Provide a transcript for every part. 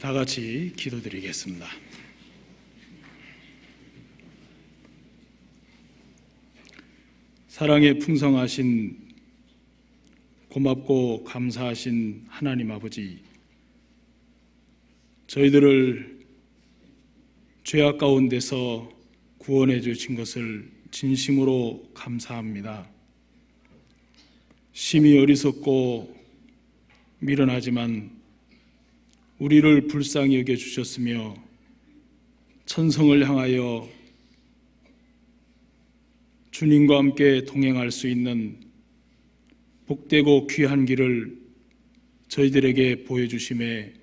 다 같이 기도드리겠습니다. 사랑에 풍성하신 고맙고 감사하신 하나님 아버지, 저희들을 죄악 가운데서 구원해 주신 것을 진심으로 감사합니다. 심히 어리석고 미련하지만 우리를 불쌍히 여겨주셨으며 천성을 향하여 주님과 함께 동행할 수 있는 복되고 귀한 길을 저희들에게 보여주심에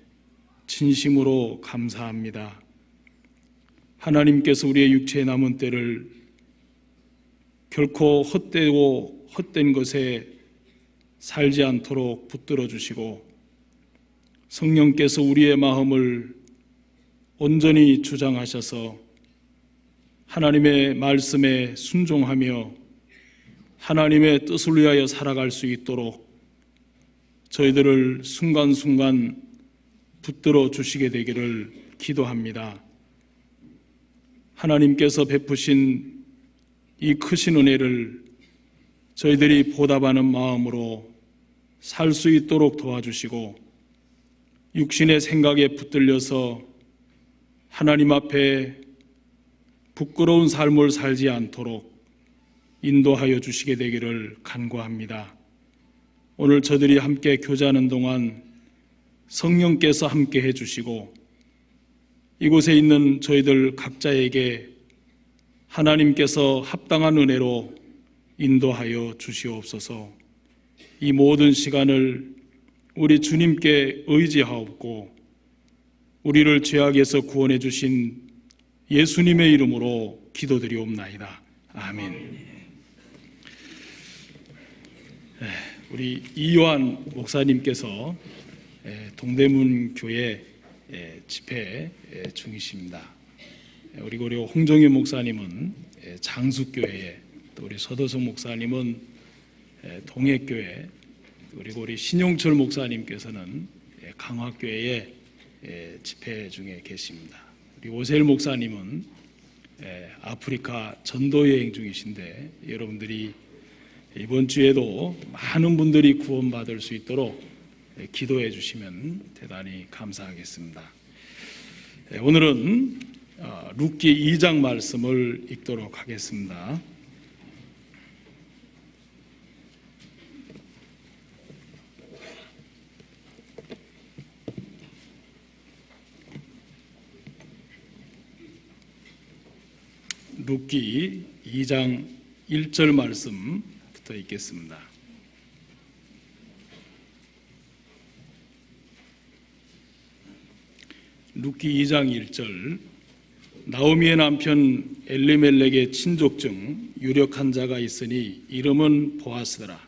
진심으로 감사합니다. 하나님께서 우리의 육체의 남은 때를 결코 헛되고 헛된 것에 살지 않도록 붙들어 주시고 성령께서 우리의 마음을 온전히 주장하셔서 하나님의 말씀에 순종하며 하나님의 뜻을 위하여 살아갈 수 있도록 저희들을 순간순간 붙들어 주시게 되기를 기도합니다. 하나님께서 베푸신 이 크신 은혜를 저희들이 보답하는 마음으로 살 수 있도록 도와주시고 육신의 생각에 붙들려서 하나님 앞에 부끄러운 삶을 살지 않도록 인도하여 주시게 되기를 간구합니다. 오늘 저들이 함께 교제하는 동안 성령께서 함께 해주시고 이곳에 있는 저희들 각자에게 하나님께서 합당한 은혜로 인도하여 주시옵소서. 이 모든 시간을 우리 주님께 의지하옵고 우리를 죄악에서 구원해 주신 예수님의 이름으로 기도드리옵나이다. 아멘. 우리 이요한 목사님께서 동대문 교회 집회 중이십니다. 그리고 우리 홍정윤 목사님은 장수교회에, 또 우리 서도성 목사님은 동해교회, 그리고 우리 신용철 목사님께서는 강화교회에 집회 중에 계십니다. 우리 오세일 목사님은 아프리카 전도 여행 중이신데 여러분들이 이번 주에도 많은 분들이 구원받을 수 있도록 기도해 주시면 대단히 감사하겠습니다. 오늘은 룻기 2장 말씀을 읽도록 하겠습니다. 룻기 2장 1절 말씀부터 읽겠습니다. 룻기 2장 1절. 나오미의 남편 엘리멜렉의 친족 중 유력한 자가 있으니 이름은 보아스더라.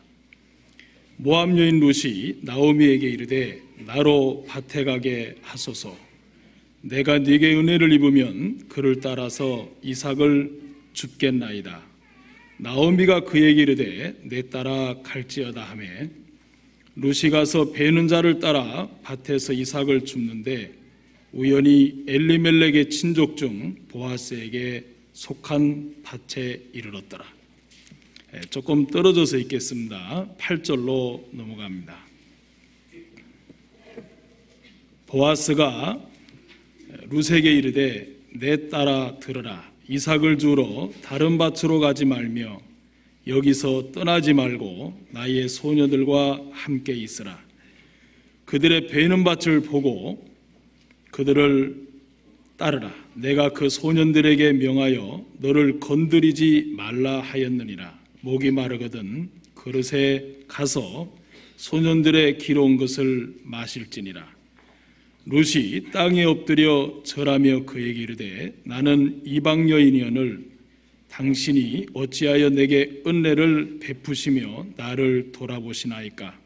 모압 여인 룻이 나오미에게 이르되 나로 밭에 가게 하소서. 내가 네게 은혜를 입으면 그를 따라서 이삭을 줍겠나이다. 나오미가 그에게 이르되 내 따라 갈지어다 하매 룻이 가서 베는 자를 따라 밭에서 이삭을 줍는데 우연히 엘리멜렉의 친족 중 보아스에게 속한 밭에 이르렀더라. 조금 떨어져서 읽겠습니다. 8절로 넘어갑니다. 보아스가 룻에게 이르되 내 따라 들으라. 이삭을 주러 다른 밭으로 가지 말며 여기서 떠나지 말고 나의 소녀들과 함께 있으라. 그들의 베는 밭을 보고 그들을 따르라. 내가 그 소년들에게 명하여 너를 건드리지 말라 하였느니라. 목이 마르거든 그릇에 가서 소년들의 기러운 것을 마실지니라. 룻이 땅에 엎드려 절하며 그에게 이르되 나는 이방 여인이오늘 당신이 어찌하여 내게 은혜를 베푸시며 나를 돌아보시나이까.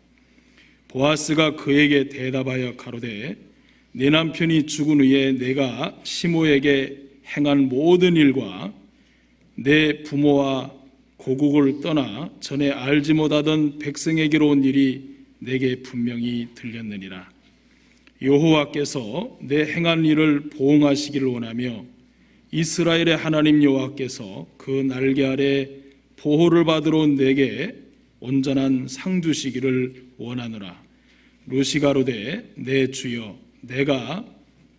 보아스가 그에게 대답하여 가로되 내 남편이 죽은 후에 내가 시모에게 행한 모든 일과 내 부모와 고국을 떠나 전에 알지 못하던 백성에게로 온 일이 내게 분명히 들렸느니라. 여호와께서 내 행한 일을 보응하시기를 원하며 이스라엘의 하나님 여호와께서 그 날개 아래 보호를 받으러 내게 온전한 상 주시기를 원하노라. 루시가로되 내 주여 내가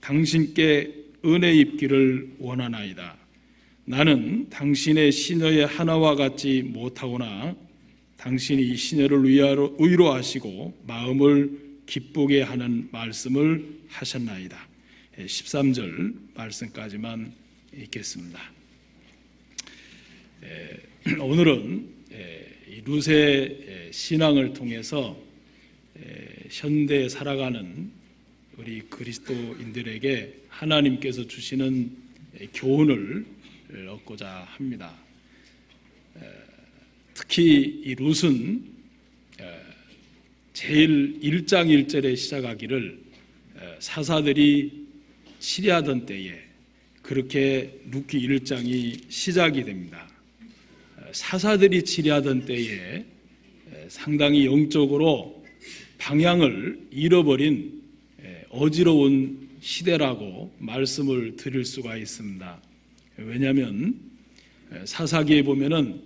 당신께 은혜 입기를 원하나이다. 나는 당신의 시녀의 하나와 같지 못하오나 당신이 이 시녀를 위로하시고 마음을 기쁘게 하는 말씀을 하셨나이다. 13절 말씀까지만 읽겠습니다. 오늘은 룻의 신앙을 통해서 현대에 살아가는 우리 그리스도인들에게 하나님께서 주시는 교훈을 얻고자 합니다. 특히 이 룻은 제일 1장 1절에 시작하기를 사사들이 치리하던 때에 그렇게 룻기 1장이 시작이 됩니다. 사사들이 치리하던 때에 상당히 영적으로 방향을 잃어버린 어지러운 시대라고 말씀을 드릴 수가 있습니다. 왜냐하면 사사기에 보면은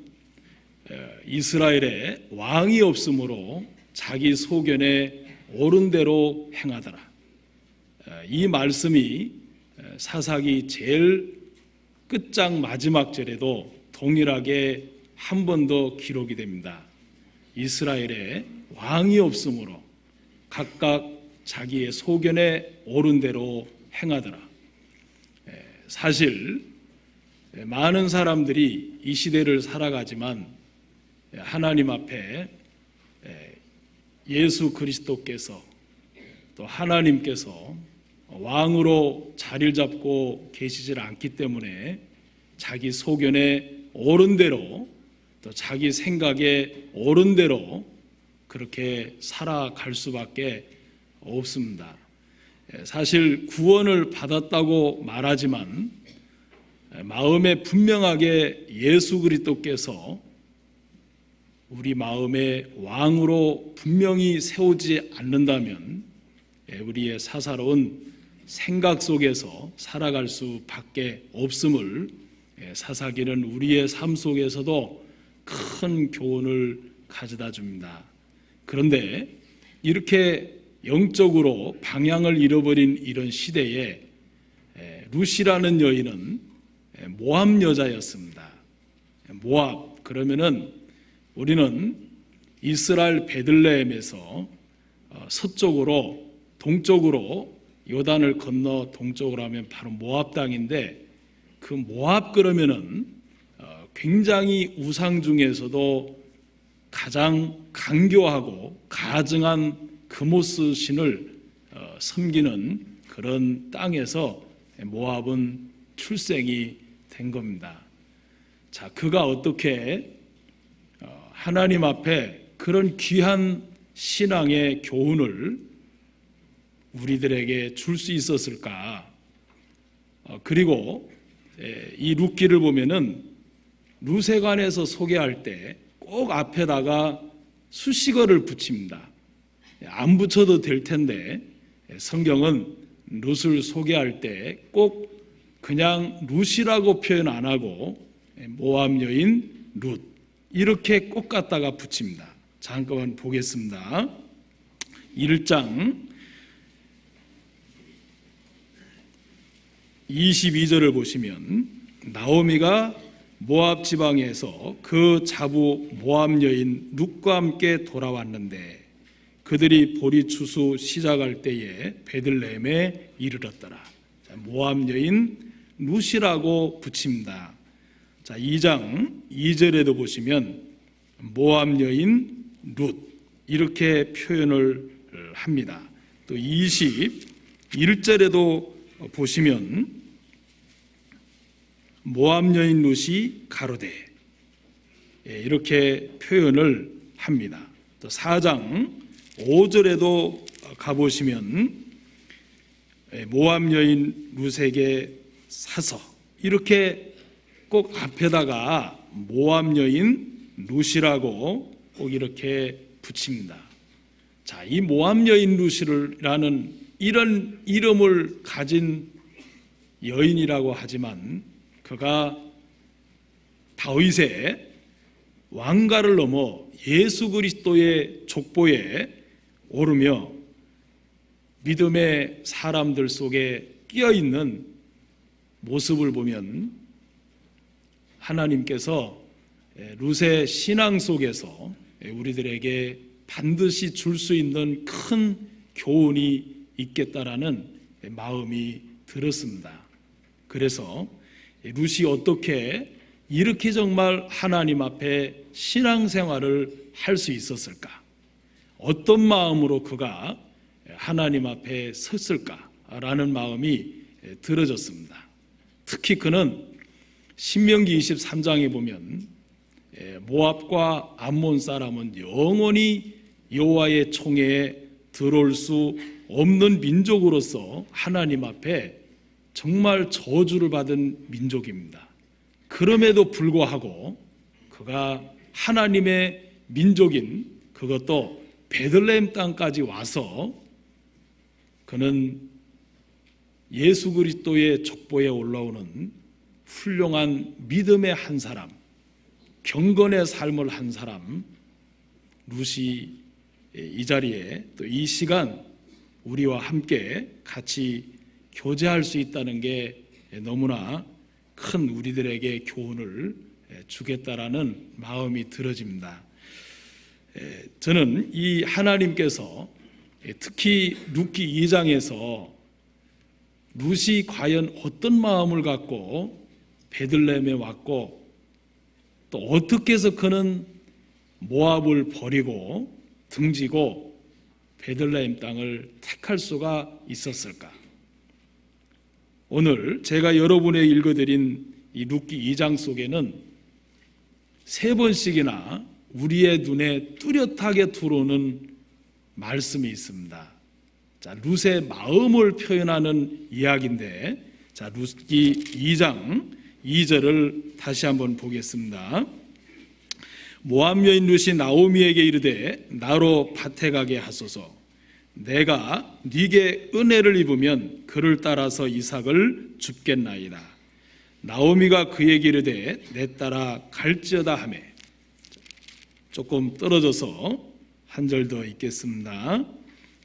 이스라엘에 왕이 없으므로 자기 소견에 옳은 대로 행하더라. 이 말씀이 사사기 제일 끝장 마지막 절에도 동일하게 한 번 더 기록이 됩니다. 이스라엘에 왕이 없으므로 각각 자기의 소견에 옳은 대로 행하더라. 사실 많은 사람들이 이 시대를 살아가지만 하나님 앞에 예수 그리스도께서 또 하나님께서 왕으로 자리를 잡고 계시질 않기 때문에 자기 소견에 옳은 대로 또 자기 생각에 옳은 대로 그렇게 살아갈 수밖에 없습니다. 사실 구원을 받았다고 말하지만 마음에 분명하게 예수 그리스도께서 우리 마음에 왕으로 분명히 세우지 않는다면 우리의 사사로운 생각 속에서 살아갈 수밖에 없음을 사사기는 우리의 삶 속에서도 큰 교훈을 가져다 줍니다. 그런데 이렇게 영적으로 방향을 잃어버린 이런 시대에 룻이라는 여인은 모압 여자였습니다. 모압 그러면은 우리는 이스라엘 베들레헴에서 서쪽으로 동쪽으로 요단을 건너 동쪽으로 하면 바로 모압 땅인데 그 모압 그러면은 굉장히 우상 중에서도 가장 강교하고 가증한 그모스 신을 섬기는 그런 땅에서 모압은 출생이 된 겁니다. 자, 그가 어떻게 하나님 앞에 그런 귀한 신앙의 교훈을 우리들에게 줄 수 있었을까? 그리고 이 룻기를 보면은 룻에 관해서 소개할 때 꼭 앞에다가 수식어를 붙입니다. 안 붙여도 될 텐데 성경은 룻을 소개할 때 꼭 그냥 룻이라고 표현 안 하고 모압 여인 룻 이렇게 꼭 갖다가 붙입니다. 잠깐만 보겠습니다. 1장 22절을 보시면 나오미가 모압 지방에서 그 자부 모압 여인 룻과 함께 돌아왔는데 그들이 보리 추수 시작할 때에 베들레헴에 이르렀더라. 모압 여인 룻이라고 붙입니다. 자, 2장 2절에도 보시면 모압 여인 룻 이렇게 표현을 합니다. 또 21절에도 보시면 모압 여인 룻이 가로되 이렇게 표현을 합니다. 또 4장 5절에도 가보시면 모압 여인 룻에게 사서 이렇게 꼭 앞에다가 모압 여인 룻이라고 꼭 이렇게 붙입니다. 자, 이 모압 여인 룻이라는 이런 이름을 가진 여인이라고 하지만 그가 다윗의 왕가를 넘어 예수 그리스도의 족보에 오르며 믿음의 사람들 속에 끼어있는 모습을 보면 하나님께서 룻의 신앙 속에서 우리들에게 반드시 줄 수 있는 큰 교훈이 있겠다라는 마음이 들었습니다. 그래서 룻이 어떻게 이렇게 정말 하나님 앞에 신앙생활을 할 수 있었을까? 어떤 마음으로 그가 하나님 앞에 섰을까라는 마음이 들어졌습니다. 특히 그는 신명기 23장에 보면 모압과 암몬 사람은 영원히 여호와의 총회에 들어올 수 없는 민족으로서 하나님 앞에 정말 저주를 받은 민족입니다. 그럼에도 불구하고 그가 하나님의 민족인 그것도 베들레헴 땅까지 와서 그는 예수 그리스도의 족보에 올라오는 훌륭한 믿음의 한 사람, 경건의 삶을 한 사람, 룻이 이 자리에 또 이 시간 우리와 함께 같이 교제할 수 있다는 게 너무나 큰 우리들에게 교훈을 주겠다라는 마음이 들어집니다. 저는 이 하나님께서 특히 룻기 2장에서 룻이 과연 어떤 마음을 갖고 베들레헴에 왔고 또 어떻게 해서 그는 모압을 버리고 등지고 베들레헴 땅을 택할 수가 있었을까? 오늘 제가 여러분에 읽어드린 이 룻기 2장 속에는 3번씩이나 우리의 눈에 뚜렷하게 들어오는 말씀이 있습니다. 자, 룻의 마음을 표현하는 이야기인데, 자, 룻기 2장 2절을 다시 한번 보겠습니다. 모압 여인 룻이 나오미에게 이르되 나로 밭에 가게 하소서. 내가 네게 은혜를 입으면 그를 따라서 이삭을 줍겠나이다. 나오미가 그에게 이르되 내 따라 갈지어다 하매. 조금 떨어져서 한 절 더 읽겠습니다.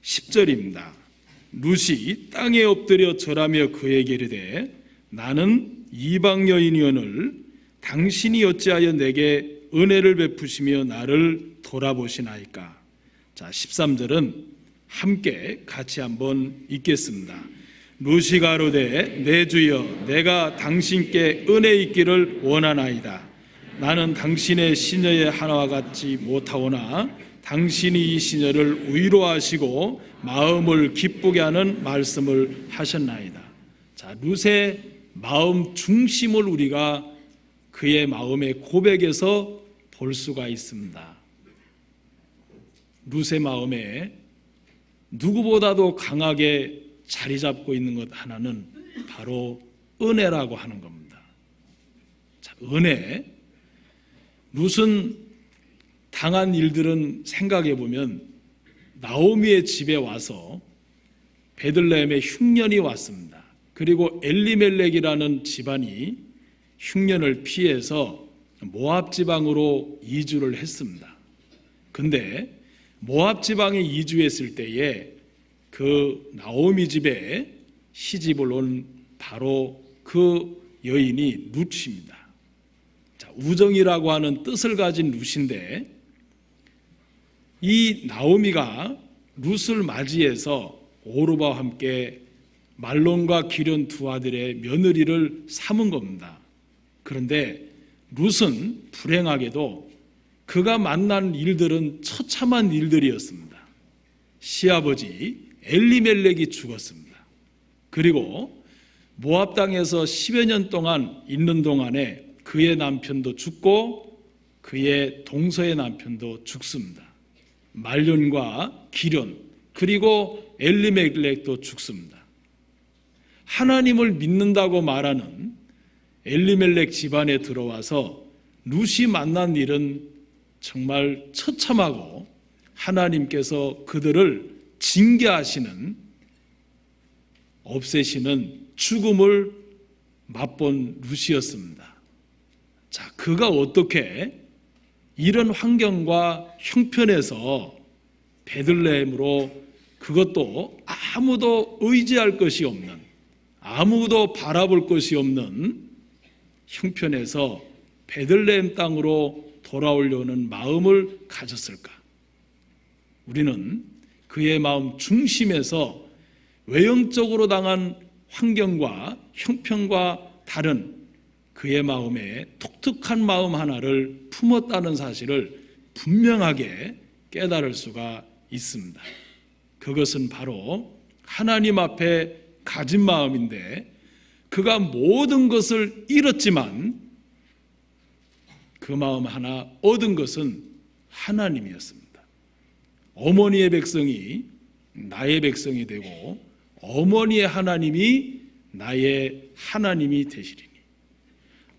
10절입니다. 룻이 땅에 엎드려 절하며 그에게 이르되 나는 이방 여인이오늘 당신이 어찌하여 내게 은혜를 베푸시며 나를 돌아보시나이까. 자, 13절은 함께 같이 한번 읽겠습니다. 룻이 가로되 내 주여 내가 당신께 은혜 있기를 원하나이다. 나는 당신의 시녀의 하나와 같지 못하오나 당신이 이 시녀를 위로하시고 마음을 기쁘게 하는 말씀을 하셨나이다. 자, 룻의 마음 중심을 우리가 그의 마음의 고백에서 볼 수가 있습니다. 룻의 마음에 누구보다도 강하게 자리 잡고 있는 것 하나는 바로 은혜라고 하는 겁니다. 자, 은혜. 룻은 당한 일들은 생각해 보면 나오미의 집에 와서 베들레헴에 흉년이 왔습니다. 그리고 엘리멜렉이라는 집안이 흉년을 피해서 모압 지방으로 이주를 했습니다. 근데 모압 지방에 이주했을 때에 그 나오미 집에 시집을 온 바로 그 여인이 룻입니다. 자, 우정이라고 하는 뜻을 가진 룻인데 이 나오미가 룻을 맞이해서 오르바와 함께 말론과 기련 두 아들의 며느리를 삼은 겁니다. 그런데 룻은 불행하게도 그가 만난 일들은 처참한 일들이었습니다. 시아버지 엘리멜렉이 죽었습니다. 그리고 모압 땅에서 10여 년 동안 있는 동안에 그의 남편도 죽고 그의 동서의 남편도 죽습니다. 말론과 기련 그리고 엘리멜렉도 죽습니다. 하나님을 믿는다고 말하는 엘리멜렉 집안에 들어와서 룻이 만난 일은 정말 처참하고 하나님께서 그들을 징계하시는 없애시는 죽음을 맛본 룻이었습니다. 자, 그가 어떻게 이런 환경과 형편에서 베들레헴으로, 그것도 아무도 의지할 것이 없는, 아무도 바라볼 것이 없는 형편에서 베들레헴 땅으로 돌아오려는 마음을 가졌을까? 우리는 그의 마음 중심에서 외형적으로 당한 환경과 형편과 다른 그의 마음에 독특한 마음 하나를 품었다는 사실을 분명하게 깨달을 수가 있습니다. 그것은 바로 하나님 앞에 가진 마음인데, 그가 모든 것을 잃었지만 그 마음 하나 얻은 것은 하나님이었습니다. 어머니의 백성이 나의 백성이 되고 어머니의 하나님이 나의 하나님이 되시리니,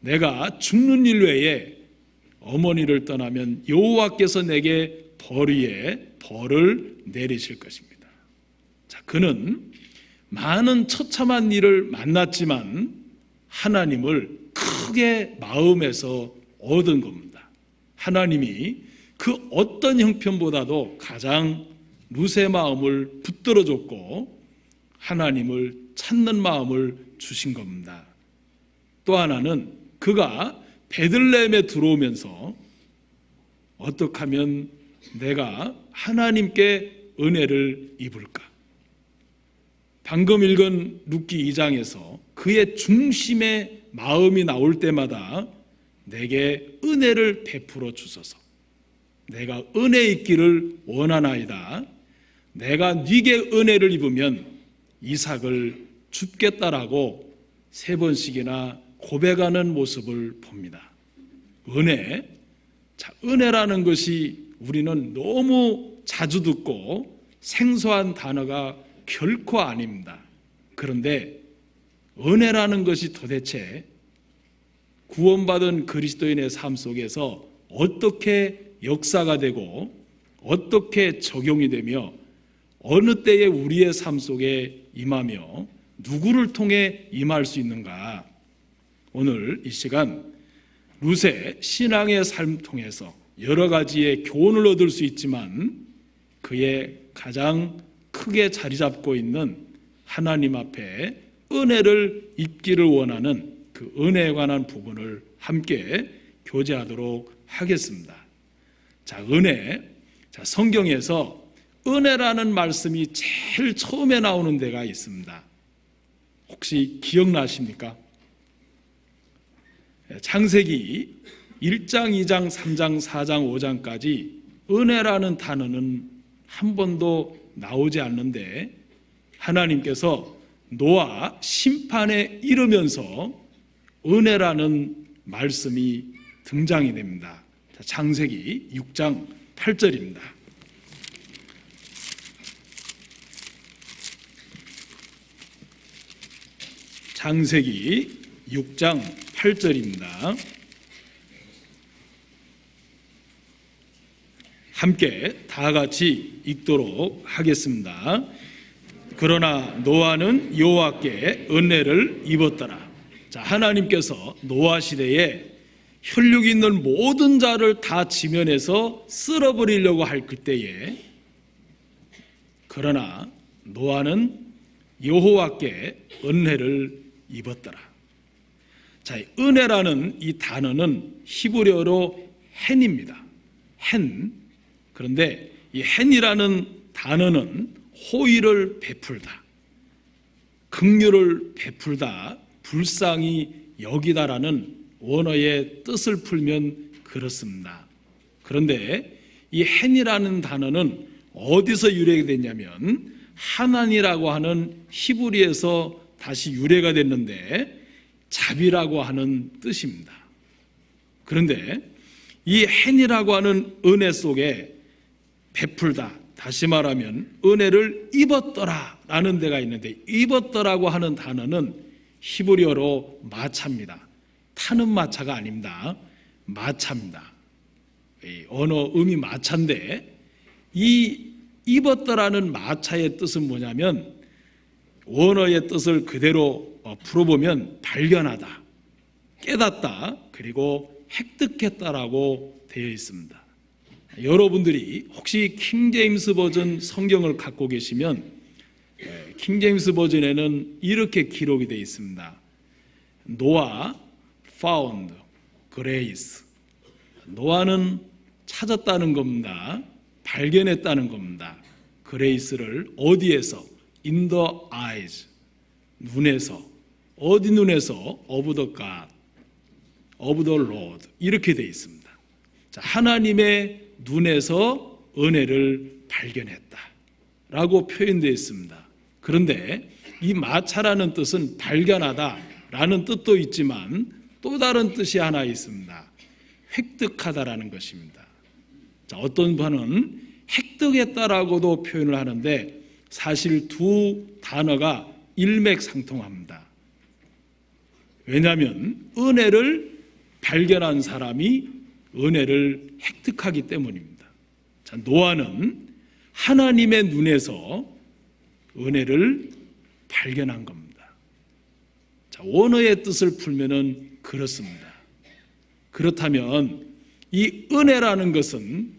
내가 죽는 일 외에 어머니를 떠나면 여호와께서 내게 벌 위에 벌을 내리실 것입니다. 자, 그는 많은 처참한 일을 만났지만 하나님을 크게 마음에서 얻은 겁니다. 하나님이 그 어떤 형편보다도 가장 룻의 마음을 붙들어줬고 하나님을 찾는 마음을 주신 겁니다. 또 하나는 그가 베들레헴에 들어오면서 어떻게 하면 내가 하나님께 은혜를 입을까? 방금 읽은 룻기 2장에서 그의 중심의 마음이 나올 때마다 내게 은혜를 베풀어 주소서. 내가 은혜 있기를 원하나이다. 내가 네게 은혜를 입으면 이삭을 줍겠다라고 3번씩이나 고백하는 모습을 봅니다. 은혜. 자, 은혜라는 것이 우리는 너무 자주 듣고 생소한 단어가 결코 아닙니다. 그런데 은혜라는 것이 도대체 구원받은 그리스도인의 삶 속에서 어떻게 역사가 되고 어떻게 적용이 되며 어느 때에 우리의 삶 속에 임하며 누구를 통해 임할 수 있는가? 오늘 이 시간 룻의 신앙의 삶 통해서 여러 가지의 교훈을 얻을 수 있지만 그의 가장 크게 자리 잡고 있는 하나님 앞에 은혜를 입기를 원하는 그 은혜에 관한 부분을 함께 교제하도록 하겠습니다. 자, 은혜. 자, 성경에서 은혜라는 말씀이 제일 처음에 나오는 데가 있습니다. 혹시 기억나십니까? 창세기 1장, 2장, 3장, 4장, 5장까지 은혜라는 단어는 한 번도 나오지 않는데 하나님께서 노아 심판에 이르면서 은혜라는 말씀이 등장이 됩니다. 창세기 6장 8절입니다. 창세기 6장 8절입니다. 함께 다 같이 읽도록 하겠습니다. 그러나 노아는 여호와께 은혜를 입었더라. 자, 하나님께서 노아 시대에 혈육 있는 모든 자를 다 지면에서 쓸어버리려고 할 그때에, 그러나 노아는 여호와께 은혜를 입었더라. 자, 은혜라는 이 단어는 히브리어로 헨입니다. 헨. 그런데 이 헨이라는 단어는 호의를 베풀다, 긍휼을 베풀다, 불쌍히 여기다라는 원어의 뜻을 풀면 그렇습니다. 그런데 이 헨이라는 단어는 어디서 유래가 됐냐면 하나니라고 하는 히브리에서 다시 유래가 됐는데 자비라고 하는 뜻입니다. 그런데 이 헨이라고 하는 은혜 속에 베풀다, 다시 말하면 은혜를 입었더라 라는 데가 있는데, 입었더라고 하는 단어는 히브리어로 마차입니다. 타는 마차가 아닙니다. 마차입니다. 언어 음이 마차인데 이 입었더라는 마차의 뜻은 뭐냐면 원어의 뜻을 그대로 풀어보면 발견하다, 깨닫다, 그리고 획득했다라고 되어 있습니다. 여러분들이 혹시 킹제임스 버전 성경을 갖고 계시면 킹제임스 버전에는 이렇게 기록이 되어 있습니다. 노아 found grace. 노아는 찾았다는 겁니다. 발견했다는 겁니다. 그레이스를 어디에서? In the eyes. 눈에서. 어디 눈에서? Of the God, of the Lord. 이렇게 되어 있습니다. 자, 하나님의 눈에서 은혜를 발견했다 라고 표현되어 있습니다. 그런데 이 마차라는 뜻은 발견하다 라는 뜻도 있지만 또 다른 뜻이 하나 있습니다. 획득하다라는 것입니다. 자, 어떤 분은 획득했다라고도 표현을 하는데 사실 두 단어가 일맥상통합니다. 왜냐하면 은혜를 발견한 사람이 은혜를 획득하기 때문입니다. 자, 노아는 하나님의 눈에서 은혜를 발견한 겁니다. 자, 원어의 뜻을 풀면은 그렇습니다. 그렇다면 이 은혜라는 것은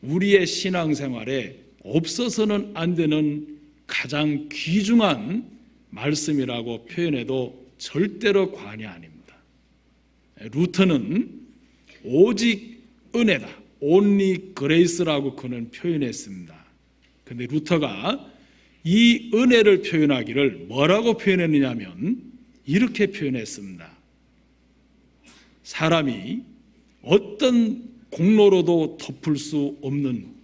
우리의 신앙생활에 없어서는 안 되는 가장 귀중한 말씀이라고 표현해도 절대로 과언이 아닙니다. 루터는 오직 은혜다, only grace라고 그는 표현했습니다. 그런데 루터가 이 은혜를 표현하기를 뭐라고 표현했느냐 하면 이렇게 표현했습니다. 사람이 어떤 공로로도 덮을 수 없는,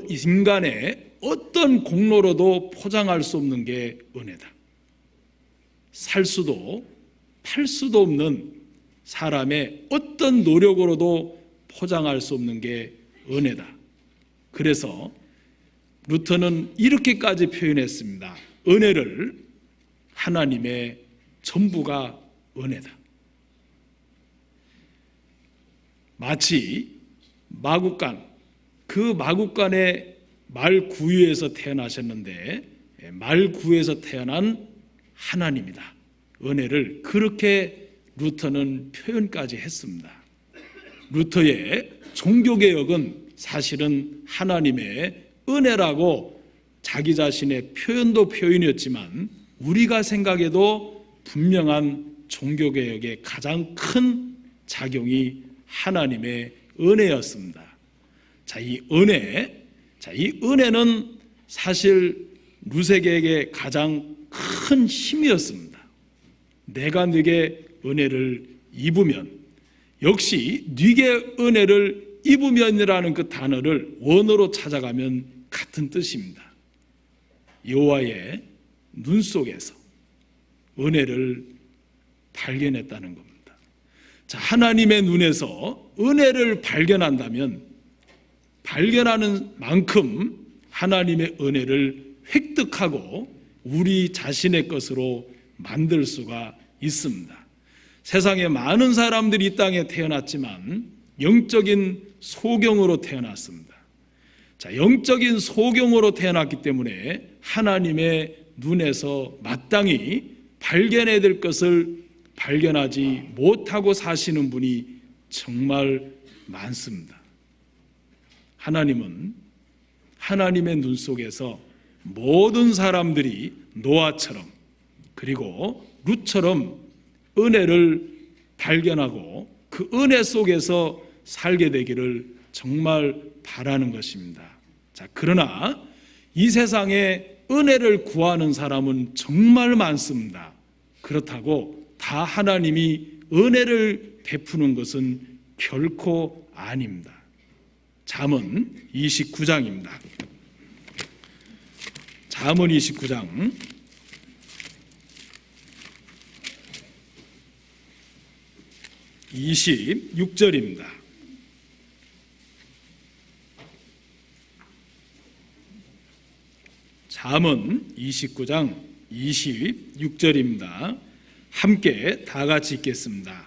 인간의 어떤 공로로도 포장할 수 없는 게 은혜다. 살 수도 팔 수도 없는 사람의 어떤 노력으로도 포장할 수 없는 게 은혜다. 그래서 루터는 이렇게까지 표현했습니다. 은혜를 하나님의 전부가 은혜다. 마치 마국간, 그 마국간의 말구유에서 태어나셨는데 말구유에서 태어난 하나님이다. 은혜를 그렇게 루터는 표현까지 했습니다. 루터의 종교개혁은 사실은 하나님의 은혜라고 자기 자신의 표현도 표현이었지만 우리가 생각해도 분명한 종교개혁의 가장 큰 작용이 하나님의 은혜였습니다. 자, 이 은혜는 사실 루세게에게 가장 큰 힘이었습니다. 내가 네게 은혜를 입으면, 역시 네게 은혜를 입으면이라는 그 단어를 원어로 찾아가면 같은 뜻입니다. 여호와의 눈 속에서 은혜를 발견했다는 겁니다. 자, 하나님의 눈에서 은혜를 발견한다면 발견하는 만큼 하나님의 은혜를 획득하고 우리 자신의 것으로 만들 수가 있습니다. 세상에 많은 사람들이 이 땅에 태어났지만 영적인 소경으로 태어났습니다. 자, 영적인 소경으로 태어났기 때문에 하나님의 눈에서 마땅히 발견해야 될 것을 발견하지 못하고 사시는 분이 정말 많습니다. 하나님은 하나님의 눈 속에서 모든 사람들이 노아처럼 그리고 룻처럼 은혜를 발견하고 그 은혜 속에서 살게 되기를 정말 바라는 것입니다. 자, 그러나 이 세상에 은혜를 구하는 사람은 정말 많습니다. 그렇다고 다 하나님이 은혜를 베푸는 것은 결코 아닙니다. 잠언 29장입니다. 잠언 29장 26절입니다. 잠언 29장 26절입니다. 함께 다 같이 읽겠습니다.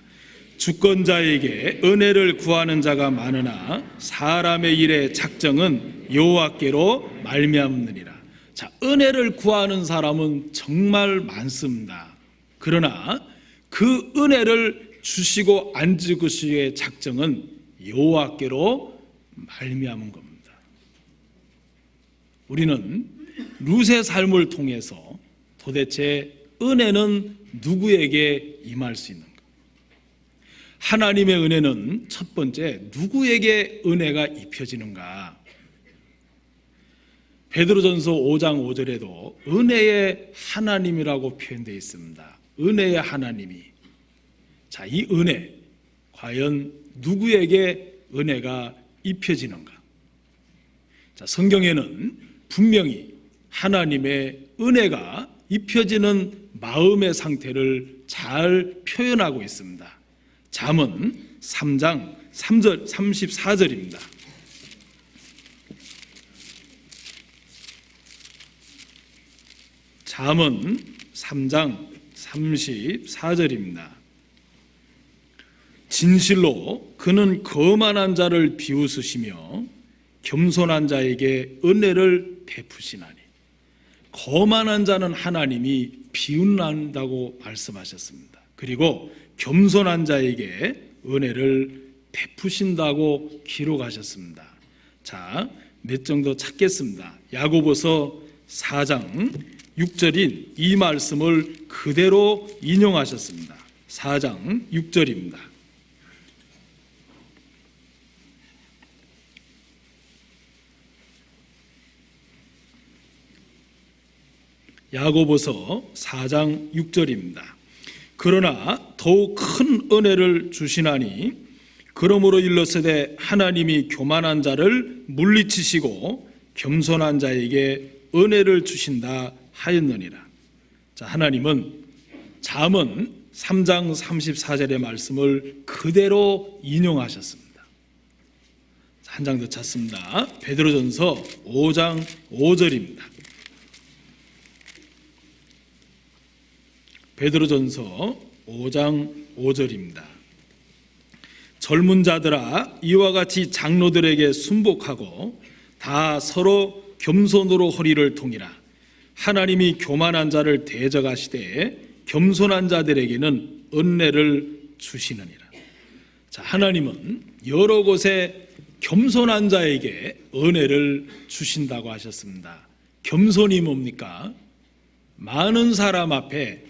주권자에게 은혜를 구하는 자가 많으나 사람의 일의 작정은 여호와께로 말미암느니라. 자, 은혜를 구하는 사람은 정말 많습니다. 그러나 그 은혜를 주시고 안 주시기의 작정은 여호와께로 말미암은 겁니다. 우리는 룻의 삶을 통해서 도대체 은혜는 누구에게 임할 수 있는가? 하나님의 은혜는 첫 번째 누구에게 은혜가 입혀지는가? 베드로전서 5장 5절에도 은혜의 하나님이라고 표현되어 있습니다. 은혜의 하나님이. 자, 이 은혜 과연 누구에게 은혜가 입혀지는가? 자, 성경에는 분명히 하나님의 은혜가 입혀지는 마음의 상태를 잘 표현하고 있습니다. 잠언 3장 3절 34절입니다. 잠언 3장 34절입니다. 진실로 그는 거만한 자를 비웃으시며 겸손한 자에게 은혜를 베푸시나니. 거만한 자는 하나님이 비웃는다고 말씀하셨습니다. 그리고 겸손한 자에게 은혜를 베푸신다고 기록하셨습니다. 자, 몇 정도 찾겠습니다. 야고보서 4장 6절인 이 말씀을 그대로 인용하셨습니다. 4장 6절입니다. 야고보서 4장 6절입니다. 그러나 더욱 큰 은혜를 주시나니 그러므로 일렀으되 하나님이 교만한 자를 물리치시고 겸손한 자에게 은혜를 주신다 하였느니라. 자, 하나님은 잠언 3장 34절의 말씀을 그대로 인용하셨습니다. 한 장 더 찾습니다. 베드로전서 5장 5절입니다. 베드로전서 5장 5절입니다. 젊은 자들아 이와 같이 장로들에게 순복하고 다 서로 겸손으로 허리를 동이라. 하나님이 교만한 자를 대적하시되 겸손한 자들에게는 은혜를 주시느니라. 자, 하나님은 여러 곳에 겸손한 자에게 은혜를 주신다고 하셨습니다. 겸손이 뭡니까? 많은 사람 앞에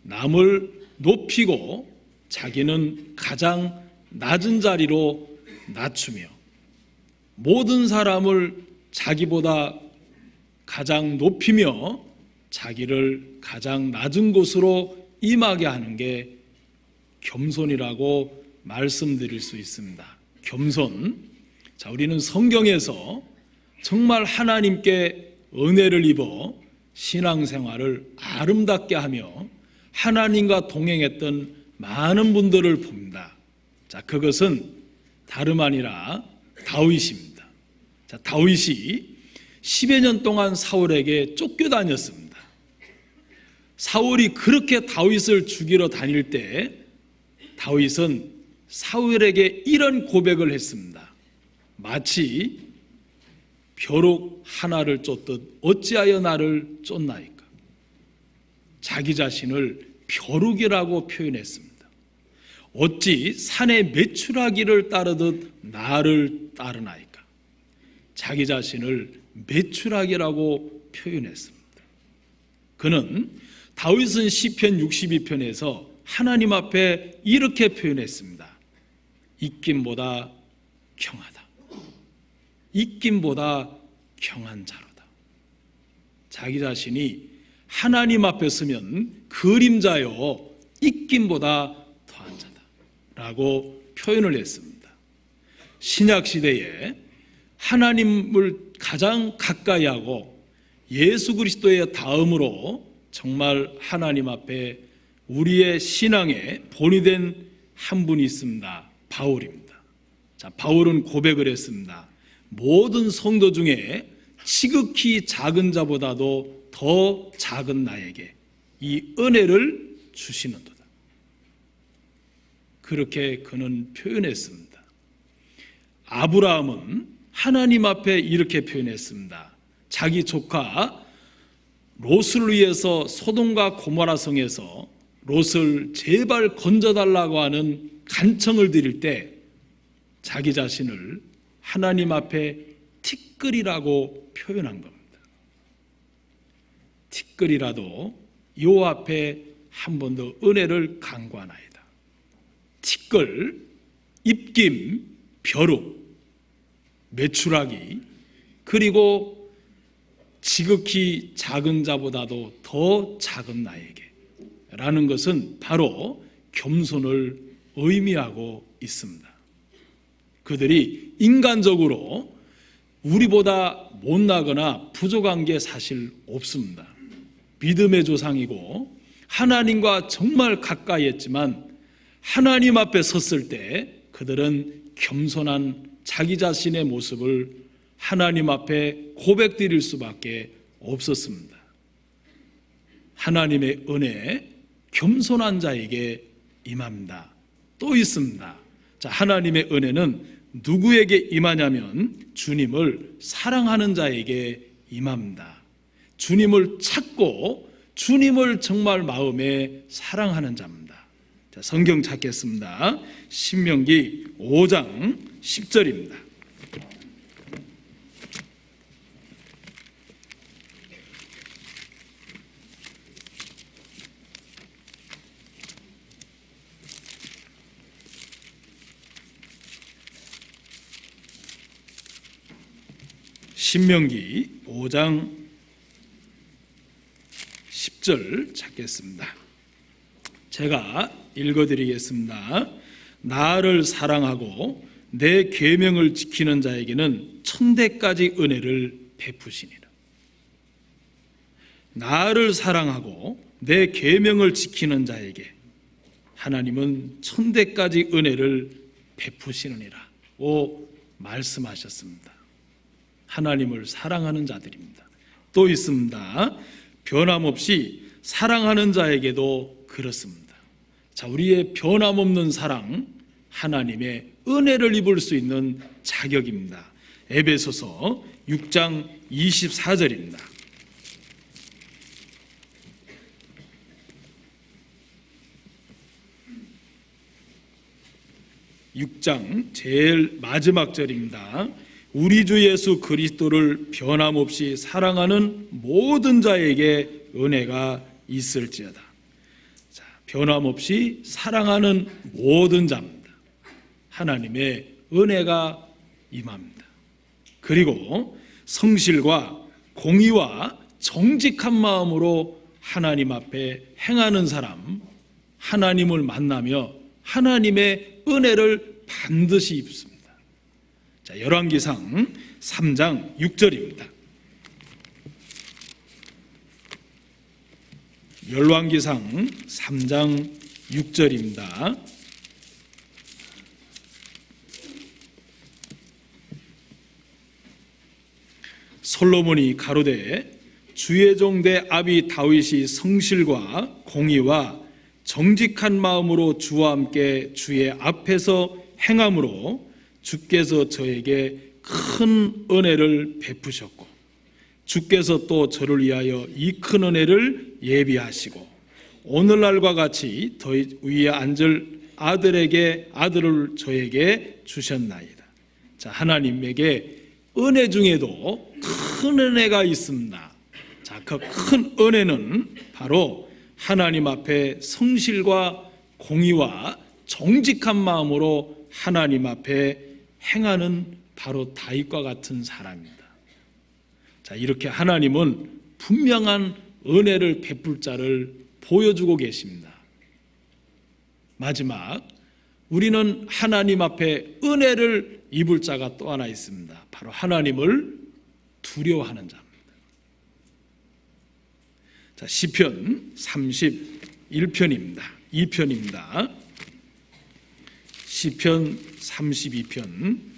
남을 높이고 자기는 가장 낮은 자리로 낮추며 모든 사람을 자기보다 가장 높이며 자기를 가장 낮은 곳으로 임하게 하는 게 겸손이라고 말씀드릴 수 있습니다. 겸손. 자, 우리는 성경에서 정말 하나님께 은혜를 입어 신앙생활을 아름답게 하며 하나님과 동행했던 많은 분들을 봅니다. 자, 그것은 다름 아니라 다윗입니다. 자, 다윗이 10여 년 동안 사울에게 쫓겨다녔습니다. 사울이 그렇게 다윗을 죽이러 다닐 때 다윗은 사울에게 이런 고백을 했습니다. 마치 벼룩 하나를 쫓듯 어찌하여 나를 쫓나이까. 자기 자신을 벼룩이라고 표현했습니다. 어찌 산의 메추라기를 따르듯 나를 따르나이까. 자기 자신을 메추라기라고 표현했습니다. 그는 다윗은 시편 62편에서 하나님 앞에 이렇게 표현했습니다. 입김보다 경하다. 입김보다 경한 자로다. 자기 자신이 하나님 앞에 서면 그림자요 입김보다 더한 자다 라고 표현을 했습니다. 신약시대에 하나님을 가장 가까이 하고 예수 그리스도의 다음으로 정말 하나님 앞에 우리의 신앙의 본이 된 한 분이 있습니다. 바울입니다. 자, 바울은 고백을 했습니다. 모든 성도 중에 지극히 작은 자보다도 더 작은 나에게 이 은혜를 주시는도다. 그렇게 그는 표현했습니다. 아브라함은 하나님 앞에 이렇게 표현했습니다. 자기 조카 롯을 위해서 소돔과 고모라 성에서 롯을 제발 건져달라고 하는 간청을 드릴 때 자기 자신을 하나님 앞에 티끌이라고 표현한 겁니다. 티끌이라도 요 앞에 한 번 더 은혜를 간구하나이다. 티끌, 입김, 벼룩, 메추라기, 그리고 지극히 작은 자보다도 더 작은 나에게 라는 것은 바로 겸손을 의미하고 있습니다. 그들이 인간적으로 우리보다 못나거나 부족한 게 사실 없습니다. 믿음의 조상이고 하나님과 정말 가까이 했지만 하나님 앞에 섰을 때 그들은 겸손한 자기 자신의 모습을 하나님 앞에 고백드릴 수밖에 없었습니다. 하나님의 은혜, 겸손한 자에게 임합니다. 또 있습니다. 자, 하나님의 은혜는 누구에게 임하냐면 주님을 사랑하는 자에게 임합니다. 주님을 찾고 주님을 정말 마음에 사랑하는 자입니다. 자, 성경 찾겠습니다. 신명기 5장 10절입니다. 신명기 5장 10절 찾겠습니다. 제가 읽어드리겠습니다. 나를 사랑하고 내 계명을 지키는 자에게는 천대까지 은혜를 베푸시니라. 나를 사랑하고 내 계명을 지키는 자에게 하나님은 천대까지 은혜를 베푸시느니라고 말씀하셨습니다. 하나님을 사랑하는 자들입니다. 또 있습니다. 변함없이 사랑하는 자에게도 그렇습니다. 자, 우리의 변함없는 사랑, 하나님의 은혜를 입을 수 있는 자격입니다. 에베소서 6장 24절입니다. 6장 제일 마지막 절입니다. 우리 주 예수 그리스도를 변함없이 사랑하는 모든 자에게 은혜가 있을지어다. 자, 변함없이 사랑하는 모든 자입니다. 하나님의 은혜가 임합니다. 그리고 성실과 공의와 정직한 마음으로 하나님 앞에 행하는 사람, 하나님을 만나며 하나님의 은혜를 반드시 입습니다. 자, 열왕기상 3장 6절입니다. 열왕기상 3장 6절입니다. 솔로몬이 가로되 주의 종 아비 다윗이 성실과 공의와 정직한 마음으로 주와 함께 주의 앞에서 행함으로 주께서 저에게 큰 은혜를 베푸셨고 주께서 또 저를 위하여 이 큰 은혜를 예비하시고 오늘날과 같이 더 위에 앉을 아들을 저에게 주셨나이다. 자, 하나님에게 은혜 중에도 큰 은혜가 있습니다. 자, 그 큰 은혜는 바로 하나님 앞에 성실과 공의와 정직한 마음으로 하나님 앞에 행하는 바로 다윗과 같은 사람입니다. 자, 이렇게 하나님은 분명한 은혜를 베풀 자를 보여주고 계십니다. 마지막, 우리는 하나님 앞에 은혜를 입을 자가 또 하나 있습니다. 바로 하나님을 두려워하는 자입니다. 자, 시편 31편입니다. 2편입니다. 시편 32편.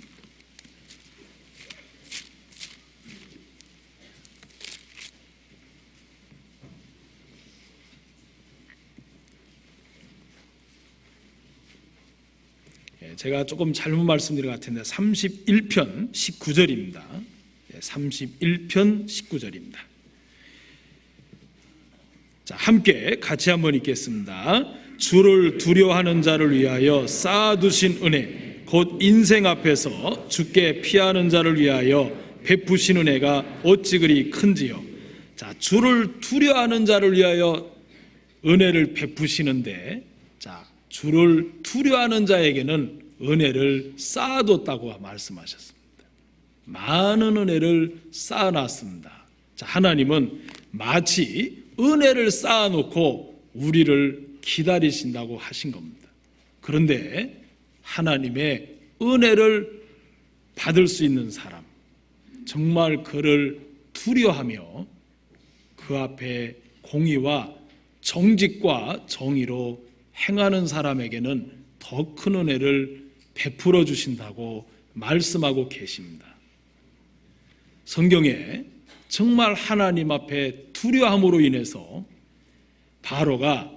제가 조금 잘못 말씀드린 것 같은데 31편 19절입니다. 31편 19절입니다. 자, 함께 같이 한번 읽겠습니다. 주를 두려워하는 자를 위하여 쌓아두신 은혜, 곧 인생 앞에서 주께 피하는 자를 위하여 베푸신 은혜가 어찌 그리 큰지요. 자, 주를 두려워하는 자를 위하여 은혜를 베푸시는데, 자, 주를 두려워하는 자에게는 은혜를 쌓아뒀다고 말씀하셨습니다. 많은 은혜를 쌓아놨습니다. 자, 하나님은 마치 은혜를 쌓아놓고 우리를 기다리신다고 하신 겁니다. 그런데 하나님의 은혜를 받을 수 있는 사람, 정말 그를 두려워하며 그 앞에 공의와 정직과 정의로 행하는 사람에게는 더 큰 은혜를 베풀어 주신다고 말씀하고 계십니다. 성경에 정말 하나님 앞에 두려움으로 인해서 바로가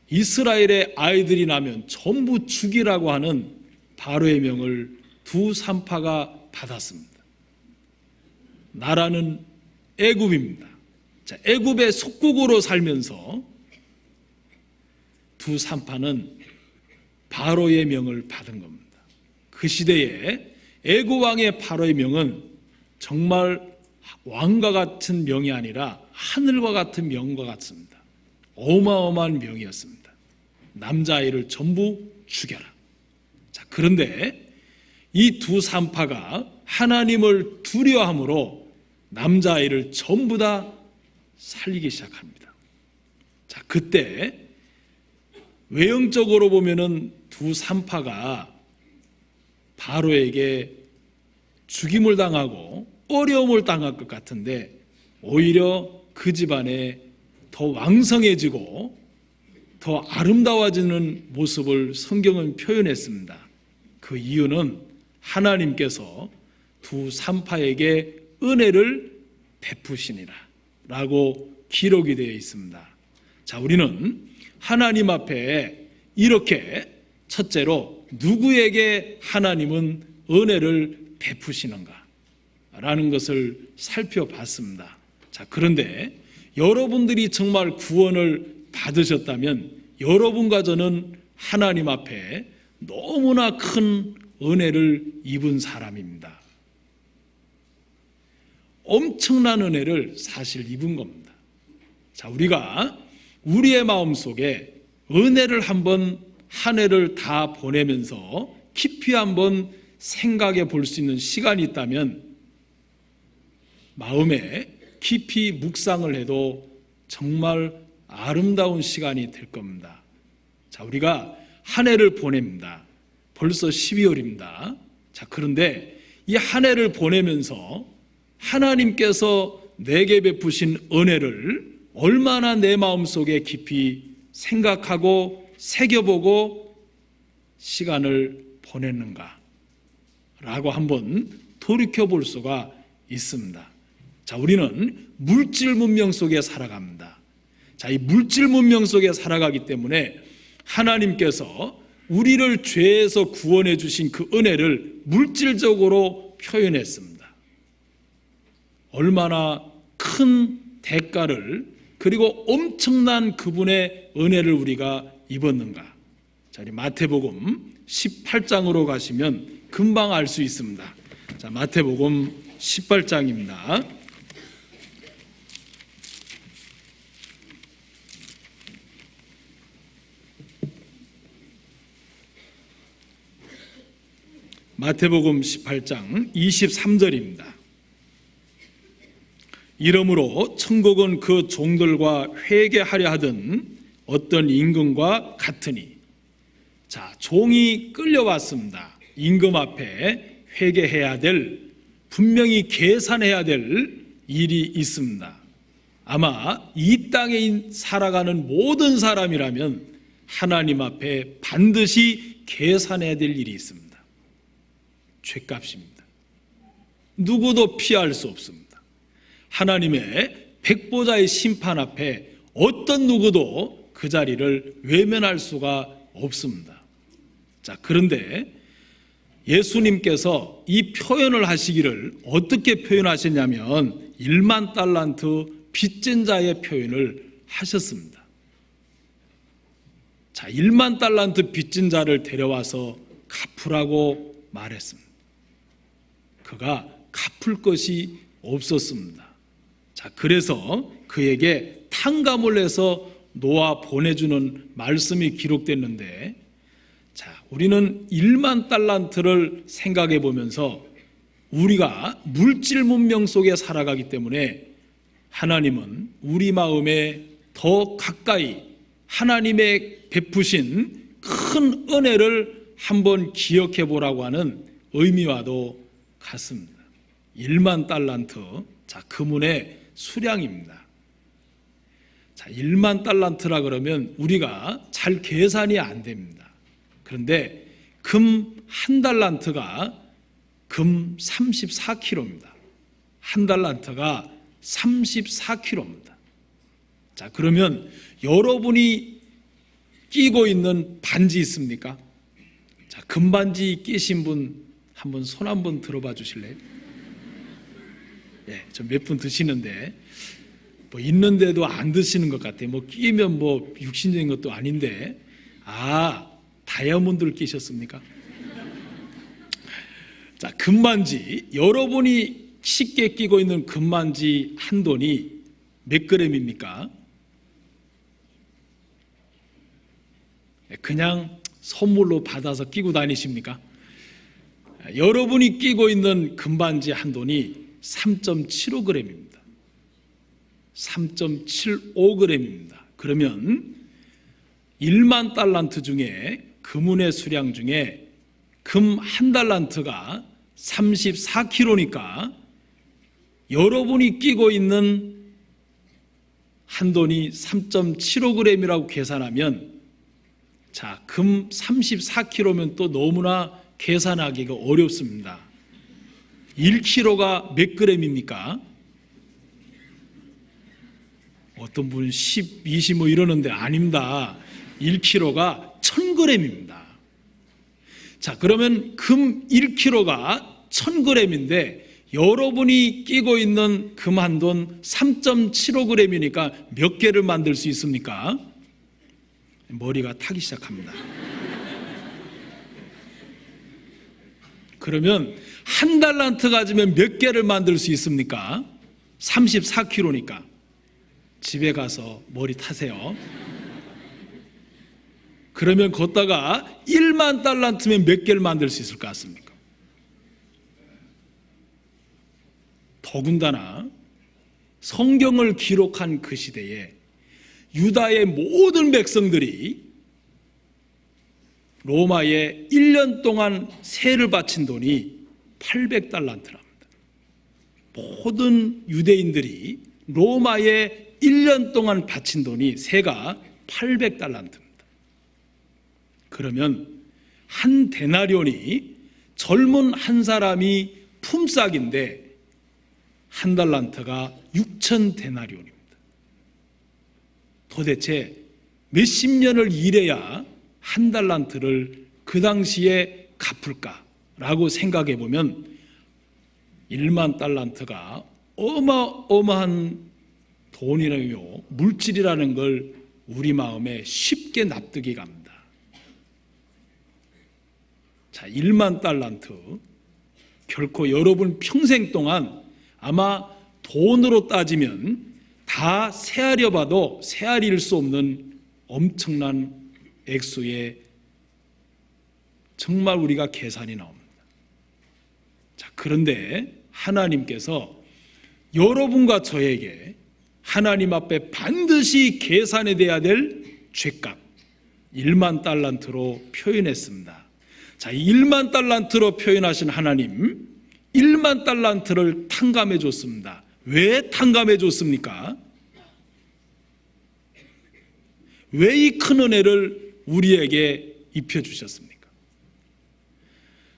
이스라엘의 아이들이 나면 전부 죽이라고 하는 바로의 명을 두 산파가 받았습니다. 나라는 애굽입니다. 자, 애굽의 속국으로 살면서 두 산파는 바로의 명을 받은 겁니다. 그 시대에 애굽 왕의 바로의 명은 정말 왕과 같은 명이 아니라 하늘과 같은 명과 같습니다. 어마어마한 명이었습니다. 남자아이를 전부 죽여라. 자, 그런데 이 두 산파가 하나님을 두려워함으로 남자아이를 전부 다 살리기 시작합니다. 자, 그때 외형적으로 보면은 두 산파가 바로에게 죽임을 당하고 어려움을 당할 것 같은데 오히려 그 집안에 더 왕성해지고 더 아름다워지는 모습을 성경은 표현했습니다. 그 이유는 하나님께서 두 산파에게 은혜를 베푸시니라 라고 기록이 되어 있습니다. 자, 우리는 하나님 앞에 이렇게 첫째로 누구에게 하나님은 은혜를 베푸시는가 라는 것을 살펴봤습니다. 자, 그런데 여러분들이 정말 구원을 받으셨다면 여러분과 저는 하나님 앞에 너무나 큰 은혜를 입은 사람입니다. 엄청난 은혜를 사실 입은 겁니다. 자, 우리가 우리의 마음속에 은혜를 한번 한 해를 다 보내면서 깊이 한번 생각해 볼 수 있는 시간이 있다면 마음에 깊이 묵상을 해도 정말 아름다운 시간이 될 겁니다. 자, 우리가 한 해를 보냅니다. 벌써 12월입니다. 자, 그런데 이 한 해를 보내면서 하나님께서 내게 베푸신 은혜를 얼마나 내 마음속에 깊이 생각하고 새겨보고 시간을 보냈는가 라고 한번 돌이켜볼 수가 있습니다. 자, 우리는 물질 문명 속에 살아갑니다. 자, 이 물질 문명 속에 살아가기 때문에 하나님께서 우리를 죄에서 구원해 주신 그 은혜를 물질적으로 표현했습니다. 얼마나 큰 대가를 그리고 엄청난 그분의 은혜를 우리가 입었는가. 자, 우리 마태복음 18장으로 가시면 금방 알 수 있습니다. 자, 마태복음 18장입니다. 마태복음 18장 23절입니다. 이러므로 천국은 그 종들과 회개하려 하던 어떤 임금과 같으니. 자, 종이 끌려왔습니다. 임금 앞에 회개해야 될, 분명히 계산해야 될 일이 있습니다. 아마 이 땅에 살아가는 모든 사람이라면 하나님 앞에 반드시 계산해야 될 일이 있습니다. 죄값입니다. 누구도 피할 수 없습니다. 하나님의 백보자의 심판 앞에 어떤 누구도 그 자리를 외면할 수가 없습니다. 자, 그런데 예수님께서 이 표현을 하시기를 어떻게 표현하셨냐면 1만 달란트 빚진 자의 표현을 하셨습니다. 자, 1만 달란트 빚진 자를 데려와서 갚으라고 말했습니다. 그가 갚을 것이 없었습니다. 자, 그래서 그에게 탕감을 해서 놓아 보내주는 말씀이 기록됐는데, 자, 우리는 1만 달란트를 생각해 보면서 우리가 물질 문명 속에 살아가기 때문에 하나님은 우리 마음에 더 가까이 하나님의 베푸신 큰 은혜를 한번 기억해 보라고 하는 의미와도 같습니다. 1만 달란트, 자, 금은의 수량입니다. 자, 1만 달란트라 그러면 우리가 잘 계산이 안 됩니다. 그런데 금 한 달란트가 금 34kg입니다. 한 달란트가 34kg입니다. 자, 그러면 여러분이 끼고 있는 반지 있습니까? 자, 금반지 끼신 분 한번 손 한번 들어봐 주실래요? 예, 저 몇 분 드시는데 뭐 있는데도 안 드시는 것 같아요. 뭐 끼면 뭐 육신적인 것도 아닌데, 아, 다이아몬드를 끼셨습니까? 자, 금반지, 여러분이 쉽게 끼고 있는 금반지 한 돈이 몇 그램입니까? 그냥 선물로 받아서 끼고 다니십니까? 여러분이 끼고 있는 금반지 한 돈이 3.75g입니다. 3.75g입니다. 그러면 1만 달란트 중에 금운의 수량 중에 금 한 달란트가 34kg니까 여러분이 끼고 있는 한 돈이 3.75g이라고 계산하면, 자, 금 34kg면 또 너무나 계산하기가 어렵습니다. 1kg가 몇 g입니까? 어떤 분은 10, 20 뭐 이러는데 아닙니다. 1kg가 1000g입니다. 자, 그러면 금 1kg가 1000g인데 여러분이 끼고 있는 금 한 돈 3.75g이니까 몇 개를 만들 수 있습니까? 머리가 타기 시작합니다. 그러면 한 달란트 가지면 몇 개를 만들 수 있습니까? 34kg니까. 집에 가서 머리 타세요. 그러면 걷다가 1만 달란트면 몇 개를 만들 수 있을 것 같습니까? 더군다나 성경을 기록한 그 시대에 유다의 모든 백성들이 로마에 1년 동안 세를 바친 돈이 800달란트랍니다. 모든 유대인들이 로마에 1년 동안 바친 돈이 세가 800달란트입니다. 그러면 한 데나리온이 젊은 한 사람이 품삯인데 한 달란트가 6천 데나리온입니다. 도대체 몇십 년을 일해야 한 달란트를 그 당시에 갚을까라고 생각해 보면 1만 달란트가 어마어마한 돈이라며 물질이라는 걸 우리 마음에 쉽게 납득이 갑니다. 자, 1만 달란트, 결코 여러분 평생 동안 아마 돈으로 따지면 다 세아려 봐도 세아릴 수 없는 엄청난 액수의, 정말 우리가 계산이 나옵니다. 자, 그런데 하나님께서 여러분과 저에게 하나님 앞에 반드시 계산이 돼야 될 죗값 1만 달란트로 표현했습니다. 자, 1만 달란트로 표현하신 하나님, 1만 달란트를 탕감해 줬습니다. 왜 탕감해 줬습니까? 왜 이 큰 은혜를 우리에게 입혀 주셨습니까?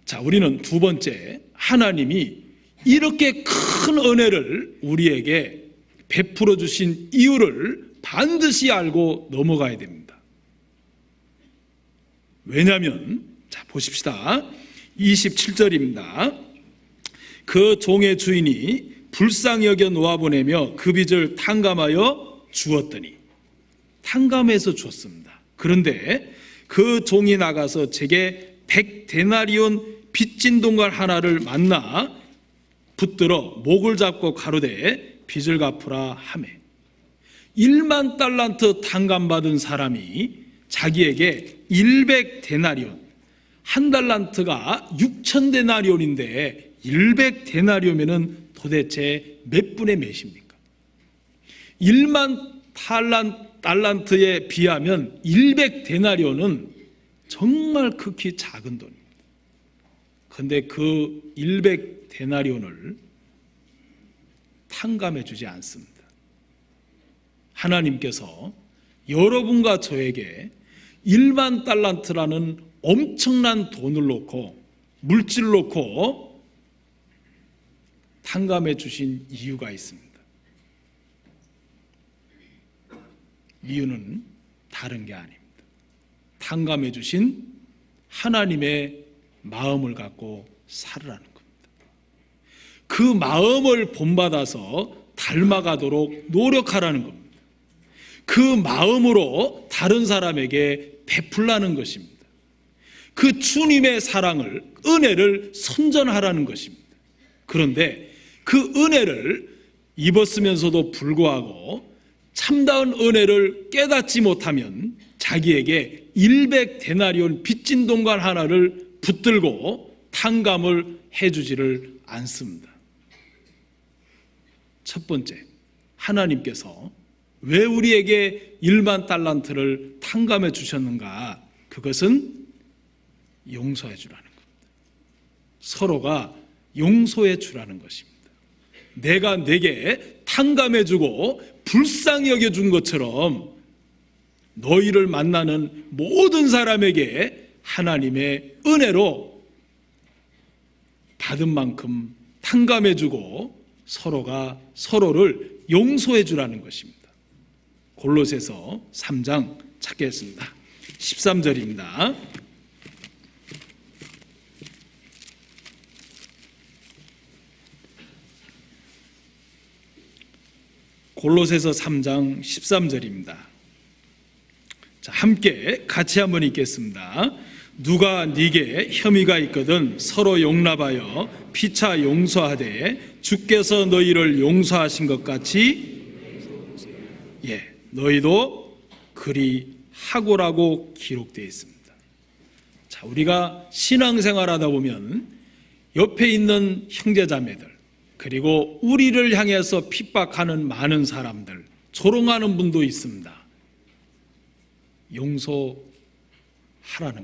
자, 우리는 두 번째, 하나님이 이렇게 큰 은혜를 우리에게 베풀어 주신 이유를 반드시 알고 넘어가야 됩니다. 왜냐하면, 자, 보십시다. 27절입니다. 그 종의 주인이 불쌍히 여겨 놓아보내며 그 빚을 탕감하여 주었더니, 탕감해서 줬습니다. 그런데 그 종이 나가서 제게 100데나리온 빚진 동갈 하나를 만나 붙들어 목을 잡고 가로되 빚을 갚으라 하매 1만 달란트 탕감받은 사람이 자기에게 100데나리온, 한 달란트가 6,000데나리온인데 100데나리온이면 도대체 몇 분의 몇입니까? 1만 달란트에 비하면 100데나리온은 정말 극히 작은 돈입니다. 그런데 그 100데나리온을 탕감해 주지 않습니다. 하나님께서 여러분과 저에게 1만 달란트라는 엄청난 돈을 놓고 물질을 놓고 탕감해 주신 이유가 있습니다. 이유는 다른 게 아닙니다. 탕감해 주신 하나님의 마음을 갖고 살으라는 겁니다. 그 마음을 본받아서 닮아가도록 노력하라는 겁니다. 그 마음으로 다른 사람에게 베풀라는 것입니다. 그 주님의 사랑을, 은혜를 선전하라는 것입니다. 그런데 그 은혜를 입었으면서도 불구하고 참다운 은혜를 깨닫지 못하면 자기에게 100데나리온 빚진 동갈 하나를 붙들고 탕감을 해주지를 않습니다. 첫 번째, 하나님께서 왜 우리에게 1만 달란트를 탕감해 주셨는가? 그것은 용서해 주라는 겁니다. 서로가 용서해 주라는 것입니다. 내가 내게 탕감해 주고 불쌍히 여겨 준 것처럼 너희를 만나는 모든 사람에게 하나님의 은혜로 받은 만큼 탕감해 주고 서로가 서로를 용서해 주라는 것입니다. 골로새서 3장 찾겠습니다. 13절입니다. 골로새서 3장 13절입니다. 자, 함께 같이 한번 읽겠습니다. 누가 네게 혐의가 있거든 서로 용납하여 피차 용서하되 주께서 너희를 용서하신 것 같이 너희도 그리 하고라고 기록되어 있습니다. 자, 우리가 신앙생활하다 보면 옆에 있는 형제자매들 그리고 우리를 향해서 핍박하는 많은 사람들, 조롱하는 분도 있습니다. 용서하라는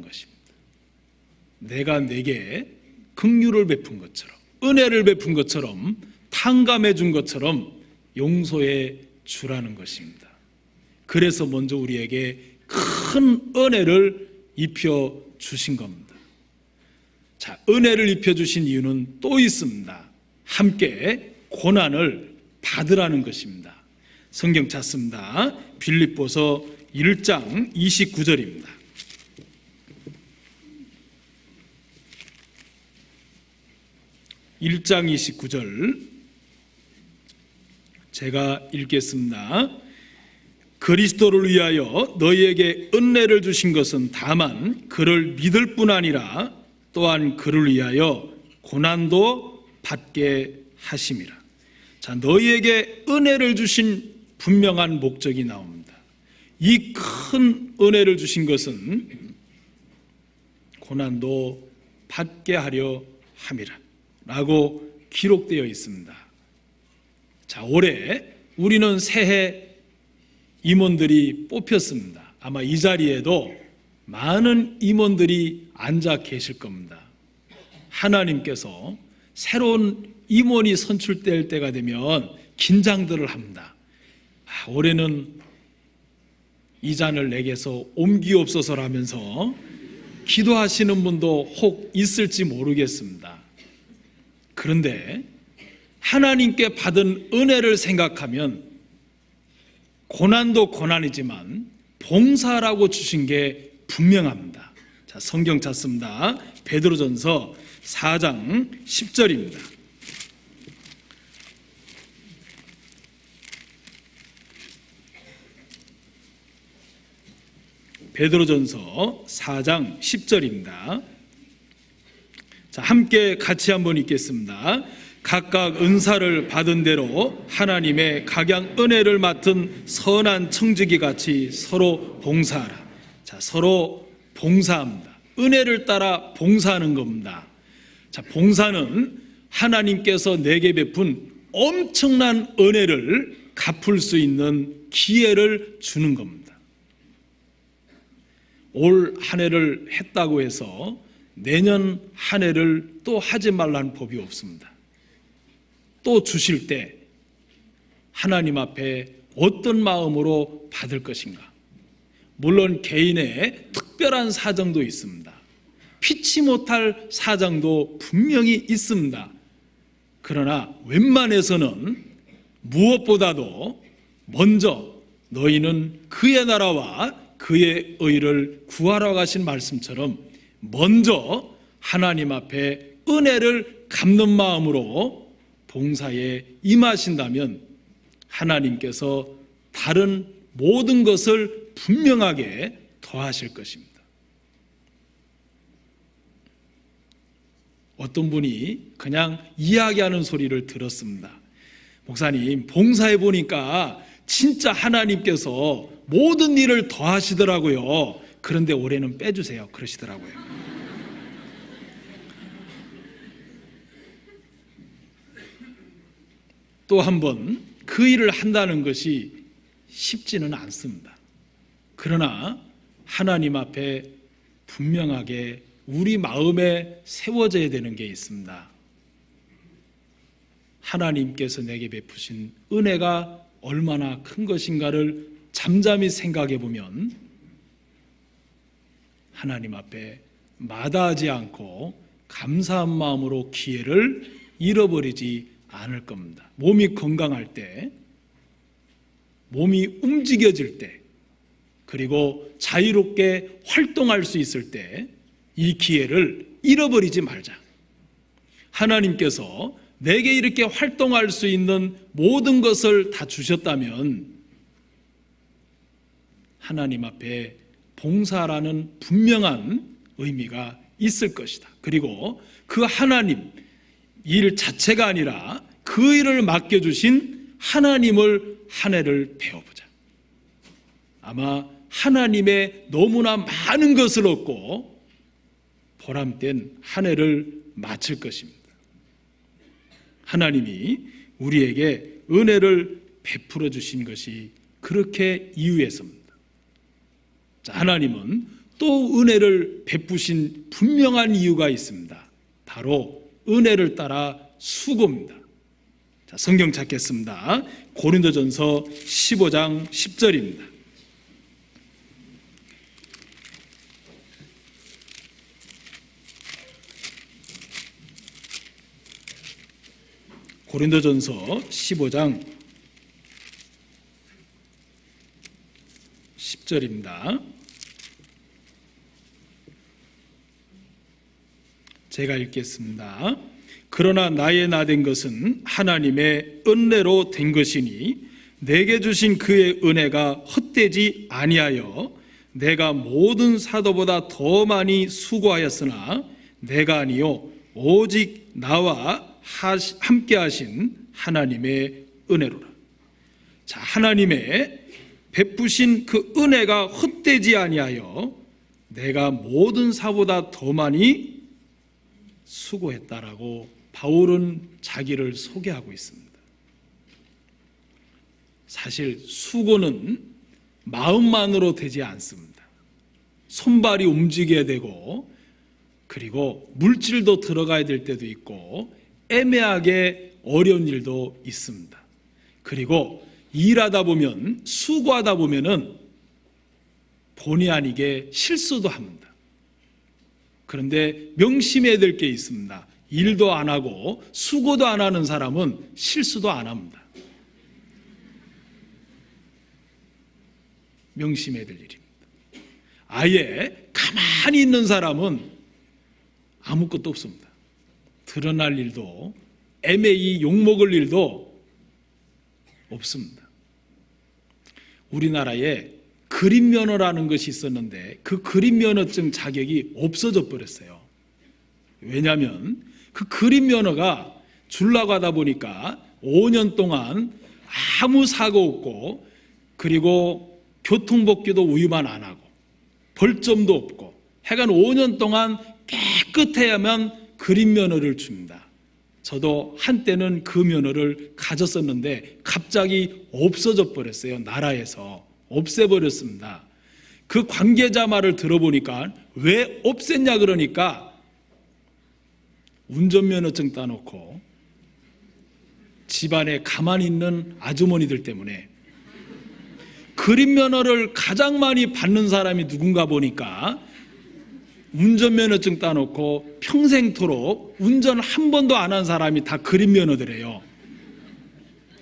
것입니다. 내가 내게 긍휼을 베푼 것처럼, 은혜를 베푼 것처럼, 탕감해 준 것처럼 용서해 주라는 것입니다. 그래서 먼저 우리에게 큰 은혜를 입혀 주신 겁니다. 자, 은혜를 입혀 주신 이유는 또 있습니다. 함께 고난을 받으라는 것입니다. 성경 찾습니다. 빌립보서 1장 29절입니다. 1장 29절 제가 읽겠습니다. 그리스도를 위하여 너희에게 은혜를 주신 것은 다만 그를 믿을 뿐 아니라 또한 그를 위하여 고난도 받게 하심이라. 자, 너희에게 은혜를 주신 분명한 목적이 나옵니다. 이 큰 은혜를 주신 것은 고난도 받게 하려 함이라 라고 기록되어 있습니다. 자, 올해 우리는 새해 임원들이 뽑혔습니다. 아마 이 자리에도 많은 임원들이 앉아 계실 겁니다. 하나님께서 새로운 임원이 선출될 때가 되면 긴장들을 합니다. 올해는 이 잔을 내게서 옮기옵소서라면서 기도하시는 분도 혹 있을지 모르겠습니다. 그런데 하나님께 받은 은혜를 생각하면 고난도 고난이지만 봉사라고 주신 게 분명합니다. 자, 성경 찾습니다. 베드로전서 4장 10절입니다. 베드로전서 4장 10절입니다. 자, 함께 같이 한번 읽겠습니다. 각각 은사를 받은 대로 하나님의 각양 은혜를 맡은 선한 청지기 같이 서로 봉사하라. 자, 서로 봉사합니다. 은혜를 따라 봉사하는 겁니다. 자, 봉사는 하나님께서 내게 베푼 엄청난 은혜를 갚을 수 있는 기회를 주는 겁니다. 올 한 해를 했다고 해서 내년 한 해를 또 하지 말라는 법이 없습니다. 또 주실 때 하나님 앞에 어떤 마음으로 받을 것인가? 물론 개인의 특별한 사정도 있습니다. 피치 못할 사정도 분명히 있습니다. 그러나 웬만해서는 무엇보다도 먼저 너희는 그의 나라와 그의 의를 구하러 가신 말씀처럼 먼저 하나님 앞에 은혜를 갚는 마음으로 봉사에 임하신다면 하나님께서 다른 모든 것을 분명하게 더하실 것입니다. 어떤 분이 그냥 이야기하는 소리를 들었습니다. 목사님, 봉사해 보니까 진짜 하나님께서 모든 일을 더하시더라고요. 그런데 올해는 빼주세요. 그러시더라고요. 또 한 번 그 일을 한다는 것이 쉽지는 않습니다. 그러나 하나님 앞에 분명하게 우리 마음에 세워져야 되는 게 있습니다. 하나님께서 내게 베푸신 은혜가 얼마나 큰 것인가를 잠잠히 생각해 보면 하나님 앞에 마다하지 않고 감사한 마음으로 기회를 잃어버리지 않을 겁니다. 몸이 건강할 때, 몸이 움직여질 때, 그리고 자유롭게 활동할 수 있을 때 이 기회를 잃어버리지 말자. 하나님께서 내게 이렇게 활동할 수 있는 모든 것을 다 주셨다면 하나님 앞에 봉사라는 분명한 의미가 있을 것이다. 그리고 그 하나님 일 자체가 아니라 그 일을 맡겨주신 하나님을 한 해를 배워보자. 아마 하나님의 너무나 많은 것을 얻고 보람된 한 해를 마칠 것입니다. 하나님이 우리에게 은혜를 베풀어 주신 것이 그렇게 이유에서입니다. 자, 하나님은 또 은혜를 베푸신 분명한 이유가 있습니다. 바로 은혜를 따라 수고입니다. 자, 성경 찾겠습니다. 고린도전서 15장 10절입니다. 고린도전서 15장 10절입니다. 제가 읽겠습니다. 그러나 나의 나된 것은 하나님의 은혜로 된 것이니 내게 주신 그의 은혜가 헛되지 아니하여 내가 모든 사도보다 더 많이 수고하였으나 내가 아니요 오직 나와 함께 하신 하나님의 은혜로라. 자, 하나님의 베푸신 그 은혜가 헛되지 아니하여 내가 모든 사보다 더 많이 수고했다라고 바울은 자기를 소개하고 있습니다. 사실 수고는 마음만으로 되지 않습니다. 손발이 움직여야 되고 그리고 물질도 들어가야 될 때도 있고 애매하게 어려운 일도 있습니다. 그리고 일하다 보면 수고하다 보면은 본의 아니게 실수도 합니다. 그런데 명심해야 될 게 있습니다. 일도 안 하고 수고도 안 하는 사람은 실수도 안 합니다. 명심해야 될 일입니다. 아예 가만히 있는 사람은 아무것도 없습니다. 드러날 일도 애매히 욕먹을 일도 없습니다. 우리나라에 그림면허라는 것이 있었는데 그 그림면허증 자격이 없어져 버렸어요. 왜냐하면 그 그림면허가 주려고 하다 보니까 5년 동안 아무 사고 없고, 그리고 교통법규도 위반 안 하고 벌점도 없고 하여간 5년 동안 깨끗해야만 그림면허를 줍니다. 저도 한때는 그 면허를 가졌었는데 갑자기 없어져 버렸어요. 나라에서 없애버렸습니다. 그 관계자 말을 들어보니까 왜 없앴냐 그러니까 운전면허증 따놓고 집안에 가만히 있는 아주머니들 때문에. 그림면허를 가장 많이 받는 사람이 누군가 보니까 운전면허증 따놓고 평생토록 운전 한 번도 안 한 사람이 다 그림면허들이에요.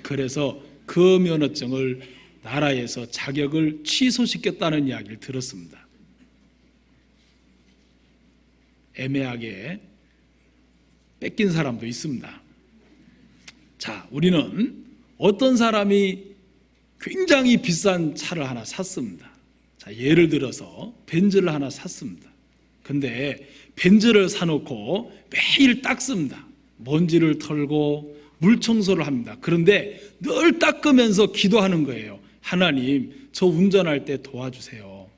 그래서 그 면허증을 나라에서 자격을 취소시켰다는 이야기를 들었습니다. 애매하게 뺏긴 사람도 있습니다. 자, 우리는 어떤 사람이 굉장히 비싼 차를 하나 샀습니다. 자, 예를 들어서 벤츠를 하나 샀습니다. 근데 벤츠를 사놓고 매일 닦습니다. 먼지를 털고 물 청소를 합니다. 그런데 늘 닦으면서 기도하는 거예요. 하나님, 저 운전할 때 도와주세요.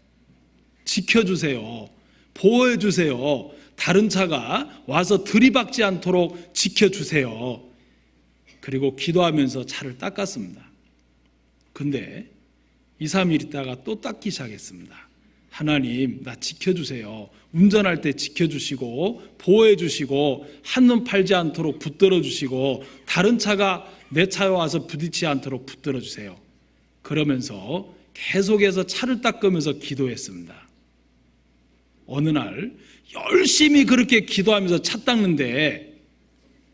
지켜주세요. 보호해주세요. 다른 차가 와서 들이박지 않도록 지켜주세요. 그리고 기도하면서 차를 닦았습니다. 근데 2, 3일 있다가 또 닦기 시작했습니다. 하나님, 나 지켜주세요. 운전할 때 지켜주시고 보호해주시고 한눈 팔지 않도록 붙들어주시고 다른 차가 내 차에 와서 부딪히지 않도록 붙들어주세요. 그러면서 계속해서 차를 닦으면서 기도했습니다. 어느 날 열심히 그렇게 기도하면서 차 닦는데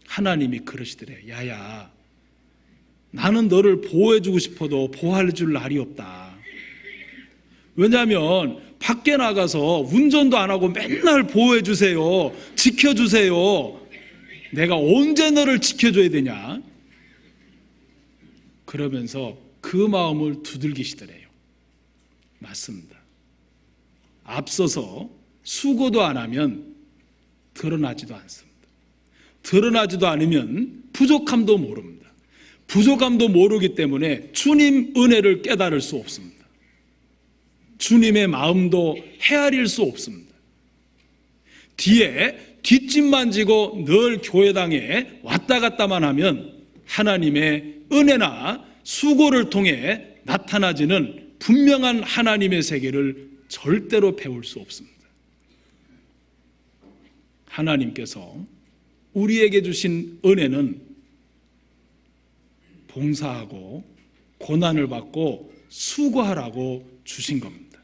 하나님이 그러시더래요. 야야, 나는 너를 보호해주고 싶어도 보호해줄 날이 없다. 왜냐하면 밖에 나가서 운전도 안 하고 맨날 보호해주세요, 지켜주세요. 내가 언제 너를 지켜줘야 되냐? 그러면서 그 마음을 두들기시더래요. 맞습니다. 앞서서 수고도 안 하면 드러나지도 않습니다. 드러나지도 않으면 부족함도 모릅니다. 부족함도 모르기 때문에 주님 은혜를 깨달을 수 없습니다. 주님의 마음도 헤아릴 수 없습니다. 뒤에 뒷짐만 지고 늘 교회당에 왔다 갔다만 하면 하나님의 은혜나 수고를 통해 나타나지는 분명한 하나님의 세계를 절대로 배울 수 없습니다. 하나님께서 우리에게 주신 은혜는 봉사하고 고난을 받고 수고하라고 주신 겁니다.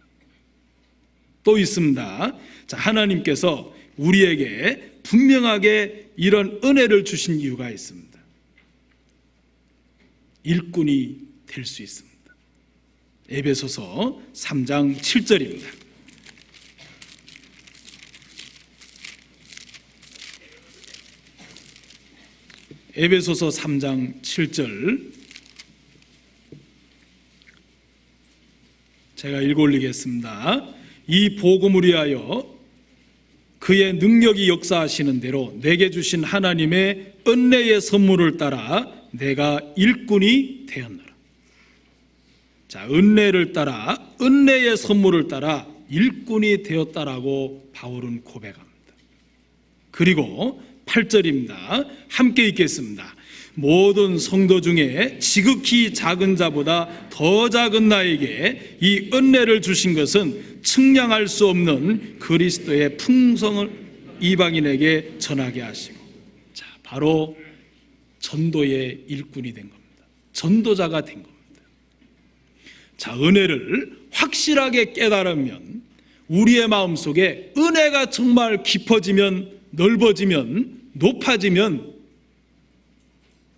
또 있습니다. 자, 하나님께서 우리에게 분명하게 이런 은혜를 주신 이유가 있습니다. 일꾼이 될 수 있습니다. 에베소서 3장 7절입니다. 에베소서 3장 7절 제가 읽어 올리겠습니다. 이 복음을 위하여 그의 능력이 역사하시는 대로 내게 주신 하나님의 은혜의 선물을 따라 내가 일꾼이 되었노라. 자, 은혜를 따라, 은혜의 선물을 따라 일꾼이 되었다라고 바울은 고백합니다. 그리고 8절입니다. 함께 읽겠습니다. 모든 성도 중에 지극히 작은 자보다 더 작은 나에게 이 은혜를 주신 것은 측량할 수 없는 그리스도의 풍성을 이방인에게 전하게 하시고, 자, 바로 전도의 일꾼이 된 겁니다. 전도자가 된 겁니다. 자, 은혜를 확실하게 깨달으면 우리의 마음속에 은혜가 정말 깊어지면, 넓어지면, 높아지면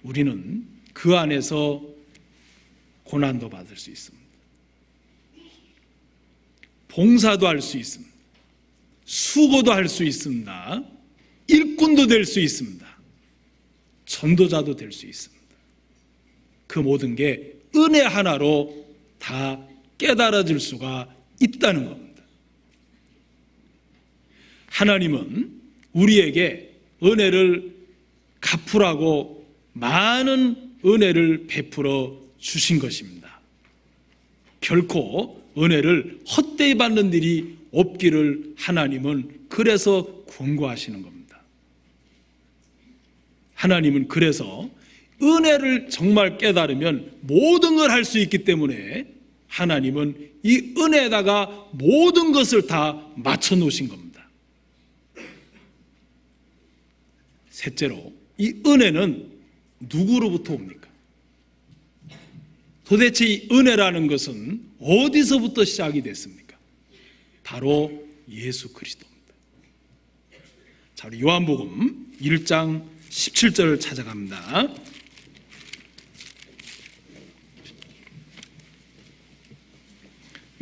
우리는 그 안에서 고난도 받을 수 있습니다. 봉사도 할 수 있습니다. 수고도 할 수 있습니다. 일꾼도 될 수 있습니다. 전도자도 될 수 있습니다. 그 모든 게 은혜 하나로 다 깨달아질 수가 있다는 겁니다. 하나님은 우리에게 은혜를 갚으라고 많은 은혜를 베풀어 주신 것입니다. 결코 은혜를 헛되이 받는 일이 없기를 하나님은 그래서 권고하시는 겁니다. 하나님은 그래서 은혜를 정말 깨달으면 모든 걸 할 수 있기 때문에 하나님은 이 은혜에다가 모든 것을 다 맞춰 놓으신 겁니다. 셋째로, 이 은혜는 누구로부터 옵니까? 도대체 이 은혜라는 것은 어디서부터 시작이 됐습니까? 바로 예수 그리스도입니다. 자, 우리 요한복음 1장 17절을 찾아갑니다.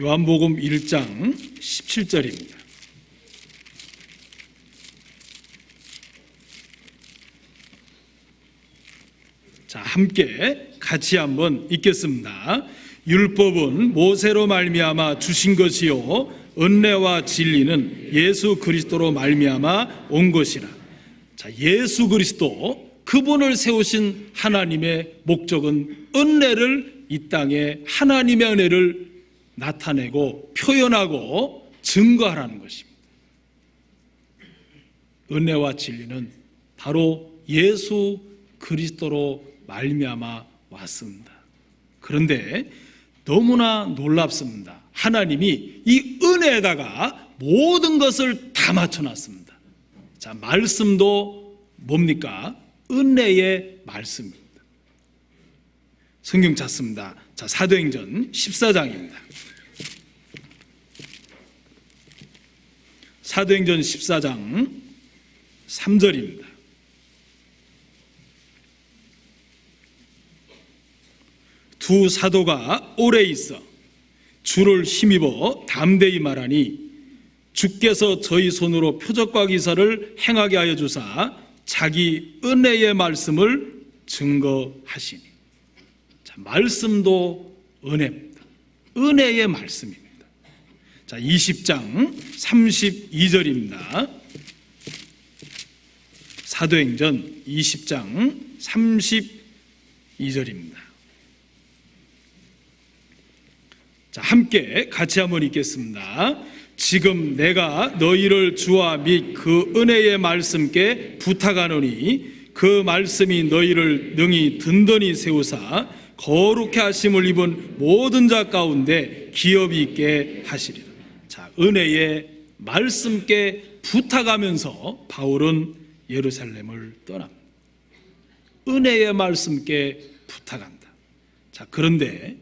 요한복음 1장 17절입니다. 자, 함께 같이 한번 읽겠습니다. 율법은 모세로 말미암아 주신 것이요 은혜와 진리는 예수 그리스도로 말미암아 온 것이라. 자, 예수 그리스도, 그분을 세우신 하나님의 목적은 은혜를, 이 땅에 하나님의 은혜를 나타내고 표현하고 증거하라는 것입니다. 은혜와 진리는 바로 예수 그리스도로 말미암아 왔습니다. 그런데 너무나 놀랍습니다. 하나님이 이 은혜에다가 모든 것을 다 맞춰놨습니다. 자, 말씀도 뭡니까? 은혜의 말씀입니다. 성경 찾습니다. 자, 사도행전 14장입니다. 사도행전 14장 3절입니다. 두 사도가 오래 있어 주를 힘입어 담대히 말하니 주께서 저희 손으로 표적과 기사를 행하게 하여 주사 자기 은혜의 말씀을 증거하시니. 자, 말씀도 은혜입니다. 은혜의 말씀입니다. 자, 20장 32절입니다. 사도행전 20장 32절입니다. 자, 함께 같이 한번 읽겠습니다. 지금 내가 너희를 주와 및 그 은혜의 말씀께 부탁하노니 그 말씀이 너희를 능히 든든히 세우사 거룩해 하심을 입은 모든 자 가운데 기업이 있게 하시리라. 자, 은혜의 말씀께 부탁하면서 바울은 예루살렘을 떠납니다. 은혜의 말씀께 부탁한다. 자, 그런데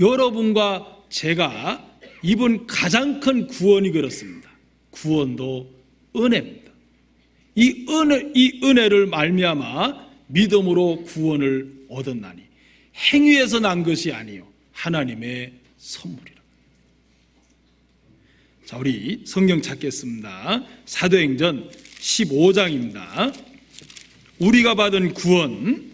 여러분과 제가 입은 가장 큰 구원이 그렇습니다. 구원도 은혜입니다. 이 은혜를 말미암아 믿음으로 구원을 얻었나니 행위에서 난 것이 아니요 하나님의 선물이라. 자, 우리 성경 찾겠습니다. 사도행전 15장입니다. 우리가 받은 구원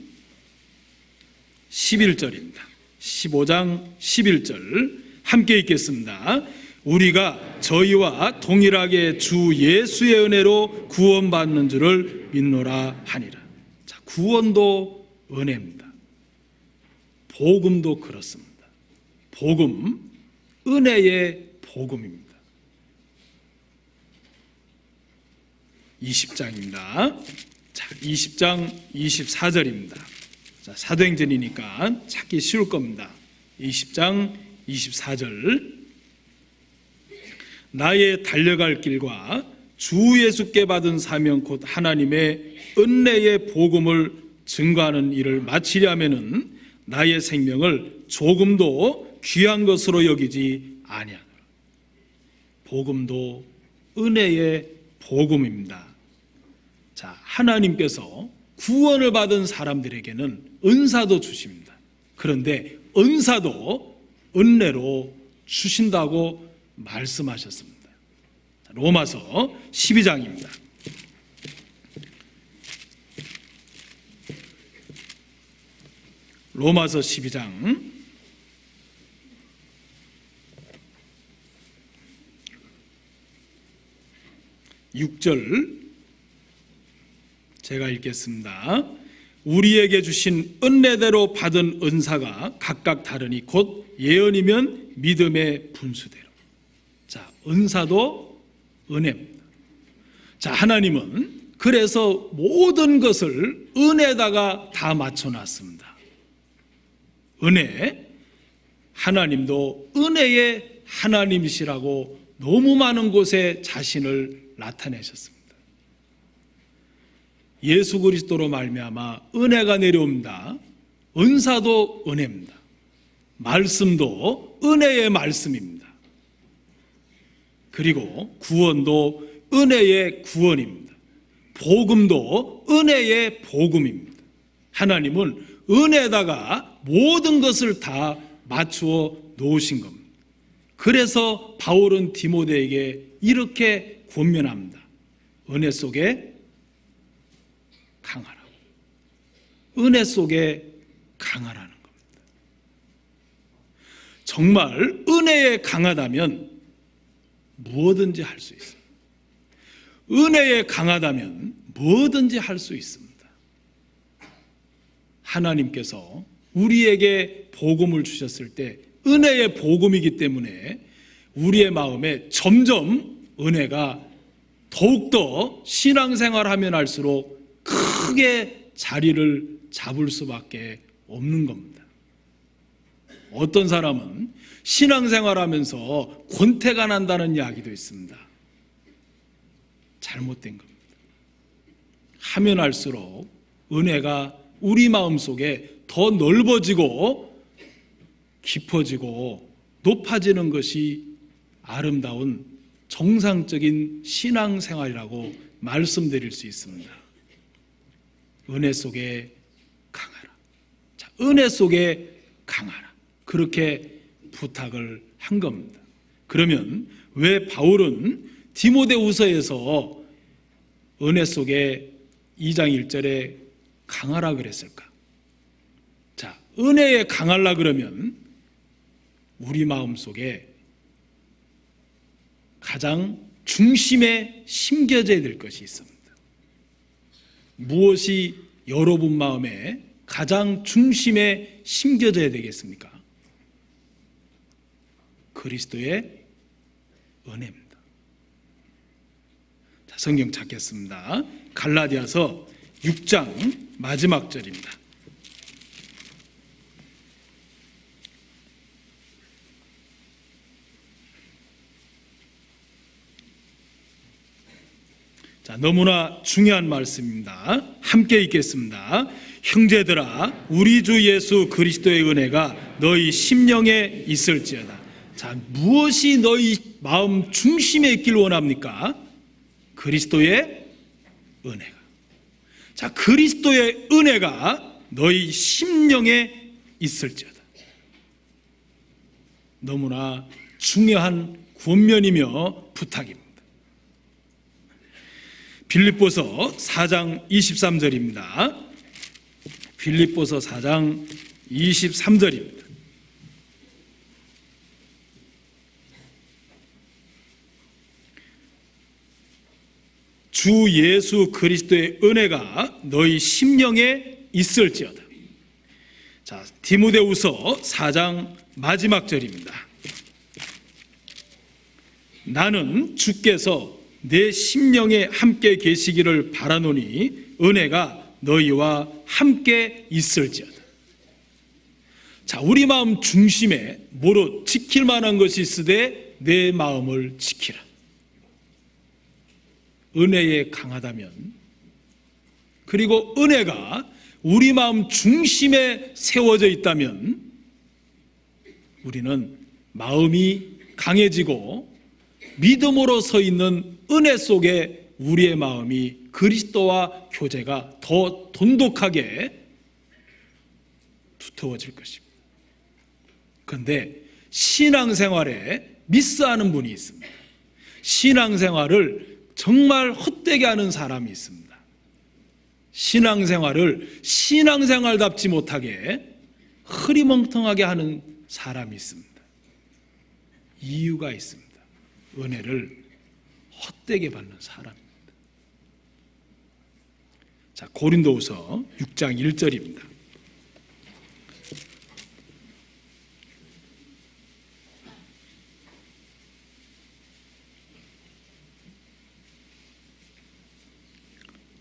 11절입니다. 15장 11절 함께 읽겠습니다. 우리가 저희와 동일하게 주 예수의 은혜로 구원받는 줄을 믿노라 하니라. 자, 구원도 은혜입니다. 복음도 그렇습니다. 복음, 은혜의 복음입니다. 20장입니다. 자, 20장 24절입니다. 자, 사도행전이니까 찾기 쉬울 겁니다. 20장 24절. 나의 달려갈 길과 주 예수께 받은 사명 곧 하나님의 은혜의 복음을 증거하는 일을 마치려면은 나의 생명을 조금도 귀한 것으로 여기지 아니하노라. 복음도 은혜의 복음입니다. 자, 하나님께서 구원을 받은 사람들에게는 은사도 주십니다. 그런데 은사도 은혜로 주신다고 말씀하셨습니다. 로마서 12장입니다. 로마서 12장 6절 제가 읽겠습니다. 우리에게 주신 은혜대로 받은 은사가 각각 다르니 곧 예언이면 믿음의 분수대로. 자, 은사도 은혜입니다. 자, 하나님은 그래서 모든 것을 은혜에다가 다 맞춰놨습니다. 은혜, 하나님도 은혜의 하나님이시라고 너무 많은 곳에 자신을 나타내셨습니다. 예수 그리스도로 말미암아 은혜가 내려옵니다. 은사도 은혜입니다. 말씀도 은혜의 말씀입니다. 그리고 구원도 은혜의 구원입니다. 복음도 은혜의 복음입니다. 하나님은 은혜에다가 모든 것을 다 맞추어 놓으신 겁니다. 그래서 바울은 디모데에게 이렇게 권면합니다. 은혜 속에 강하라. 은혜 속에 강하라는 겁니다. 정말 은혜에 강하다면 무엇든지 할 수 있습니다. 은혜에 강하다면 뭐든지 할 수 있습니다. 하나님께서 우리에게 복음을 주셨을 때 은혜의 복음이기 때문에 우리의 마음에 점점 은혜가 더욱더 신앙생활하면 할수록 크게 자리를 잡을 수밖에 없는 겁니다. 어떤 사람은 신앙생활하면서 권태가 난다는 이야기도 있습니다. 잘못된 겁니다. 하면 할수록 은혜가 우리 마음속에 더 넓어지고 깊어지고 높아지는 것이 아름다운 정상적인 신앙생활이라고 말씀드릴 수 있습니다. 은혜 속에 강하라. 자, 은혜 속에 강하라. 그렇게 부탁을 한 겁니다. 그러면 왜 바울은 디모데후서에서 은혜 속에 2장 1절에 강하라 그랬을까? 자, 은혜에 강하라 그러면 우리 마음속에 가장 중심에 심겨져야 될 것이 있습니다. 무엇이 여러분 마음에 가장 중심에 심겨져야 되겠습니까? 그리스도의 은혜입니다. 자, 성경 찾겠습니다. 갈라디아서 6장 마지막 절입니다. 자, 너무나 중요한 말씀입니다. 함께 읽겠습니다. 형제들아, 우리 주 예수 그리스도의 은혜가 너희 심령에 있을지어다. 자, 무엇이 너희 마음 중심에 있길 원합니까? 그리스도의 은혜가. 자, 그리스도의 은혜가 너희 심령에 있을지어다. 너무나 중요한 권면이며 부탁입니다. 빌립보서 4장 23절입니다. 빌립보서 4장 23절입니다. 주 예수 그리스도의 은혜가 너희 심령에 있을지어다. 자, 디모데후서 4장 마지막 절입니다. 나는 주께서 내 심령에 함께 계시기를 바라노니 은혜가 너희와 함께 있을지어다. 자, 우리 마음 중심에 뭐로 지킬 만한 것이 있으되 내 마음을 지키라. 은혜에 강하다면, 그리고 은혜가 우리 마음 중심에 세워져 있다면 우리는 마음이 강해지고 믿음으로 서 있는 은혜 속에 우리의 마음이 그리스도와 교제가 더 돈독하게 두터워질 것입니다. 그런데 신앙생활에 미스하는 분이 있습니다. 신앙생활을 정말 헛되게 하는 사람이 있습니다. 신앙생활을 신앙생활답지 못하게 흐리멍텅하게 하는 사람이 있습니다. 이유가 있습니다. 은혜를 헛되게 받는 사람입니다. 자, 고린도후서 6장 1절입니다.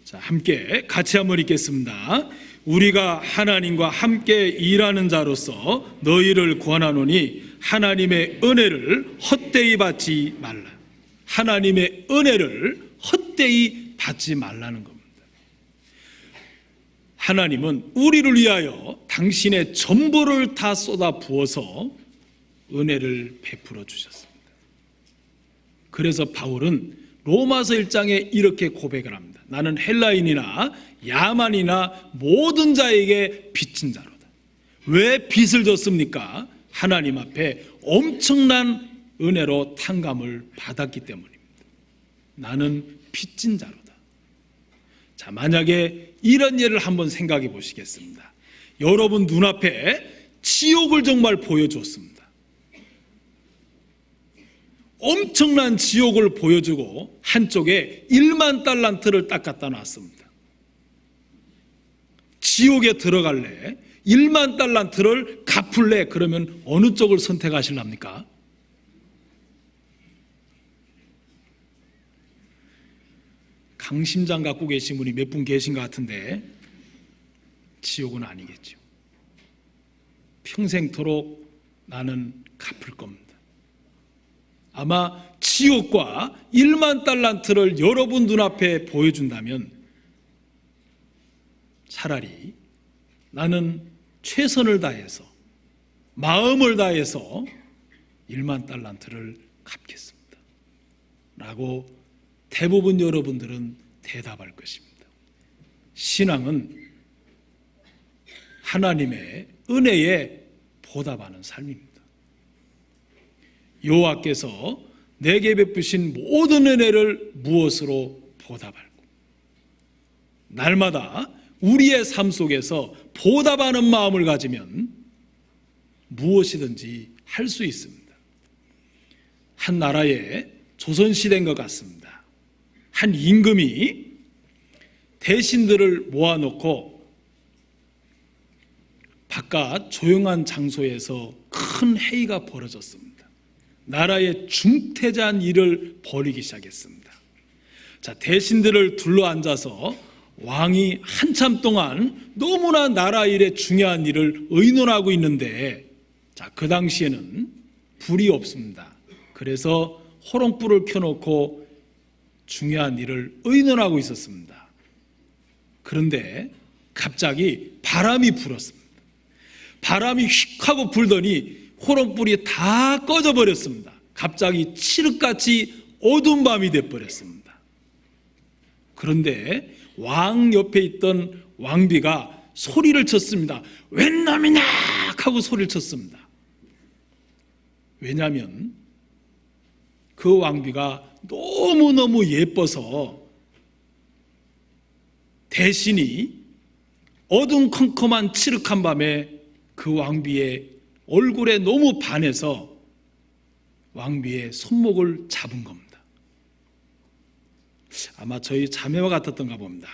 자, 함께 같이 한번 읽겠습니다. 우리가 하나님과 함께 일하는 자로서 너희를 권하노니 하나님의 은혜를 헛되이 받지 말라. 하나님의 은혜를 헛되이 받지 말라는 겁니다. 하나님은 우리를 위하여 당신의 전부를 다 쏟아 부어서 은혜를 베풀어 주셨습니다. 그래서 바울은 로마서 1장에 이렇게 고백을 합니다. 나는 헬라인이나 야만이나 모든 자에게 빚진 자로다. 왜 빚을 졌습니까? 하나님 앞에 엄청난 은혜로 탕감을 받았기 때문입니다. 나는 빚진 자로다. 자, 만약에 이런 예를 한번 생각해 보시겠습니다. 여러분 눈앞에 지옥을 정말 보여주었습니다. 엄청난 지옥을 보여주고 한쪽에 1만 달란트를 딱 갖다 놨습니다. 지옥에 들어갈래? 1만 달란트를 갚을래? 그러면 어느 쪽을 선택하실랍니까? 강심장 갖고 계신 분이 몇 분 계신 것 같은데 지옥은 아니겠죠. 평생토록 나는 갚을 겁니다. 아마 지옥과 1만 달란트를 여러분 눈앞에 보여준다면 차라리 나는 최선을 다해서 마음을 다해서 1만 달란트를 갚겠습니다 라고 대부분 여러분들은 대답할 것입니다. 신앙은 하나님의 은혜에 보답하는 삶입니다. 여호와께서 내게 베푸신 모든 은혜를 무엇으로 보답할고, 날마다 우리의 삶 속에서 보답하는 마음을 가지면 무엇이든지 할 수 있습니다. 한 나라의 조선시대인 것 같습니다. 한 임금이 대신들을 모아놓고 바깥 조용한 장소에서 큰 회의가 벌어졌습니다. 나라의 중태자한 일을 벌이기 시작했습니다. 자, 대신들을 둘러앉아서 왕이 한참 동안 너무나 나라 일에 중요한 일을 의논하고 있는데, 자, 그 당시에는 불이 없습니다. 그래서 호롱불을 켜놓고 중요한 일을 의논하고 있었습니다. 그런데 갑자기 바람이 불었습니다. 바람이 휙 하고 불더니 호롱불이 다 꺼져버렸습니다. 갑자기 칠흑같이 어두운 밤이 돼버렸습니다. 그런데 왕 옆에 있던 왕비가 소리를 쳤습니다. 웬 놈이냐 하고 소리를 쳤습니다. 왜냐하면 그 왕비가 너무너무 예뻐서 대신이 어둠컴컴한 칠흑한 밤에 그 왕비의 얼굴에 너무 반해서 왕비의 손목을 잡은 겁니다. 아마 저희 자매와 같았던가 봅니다.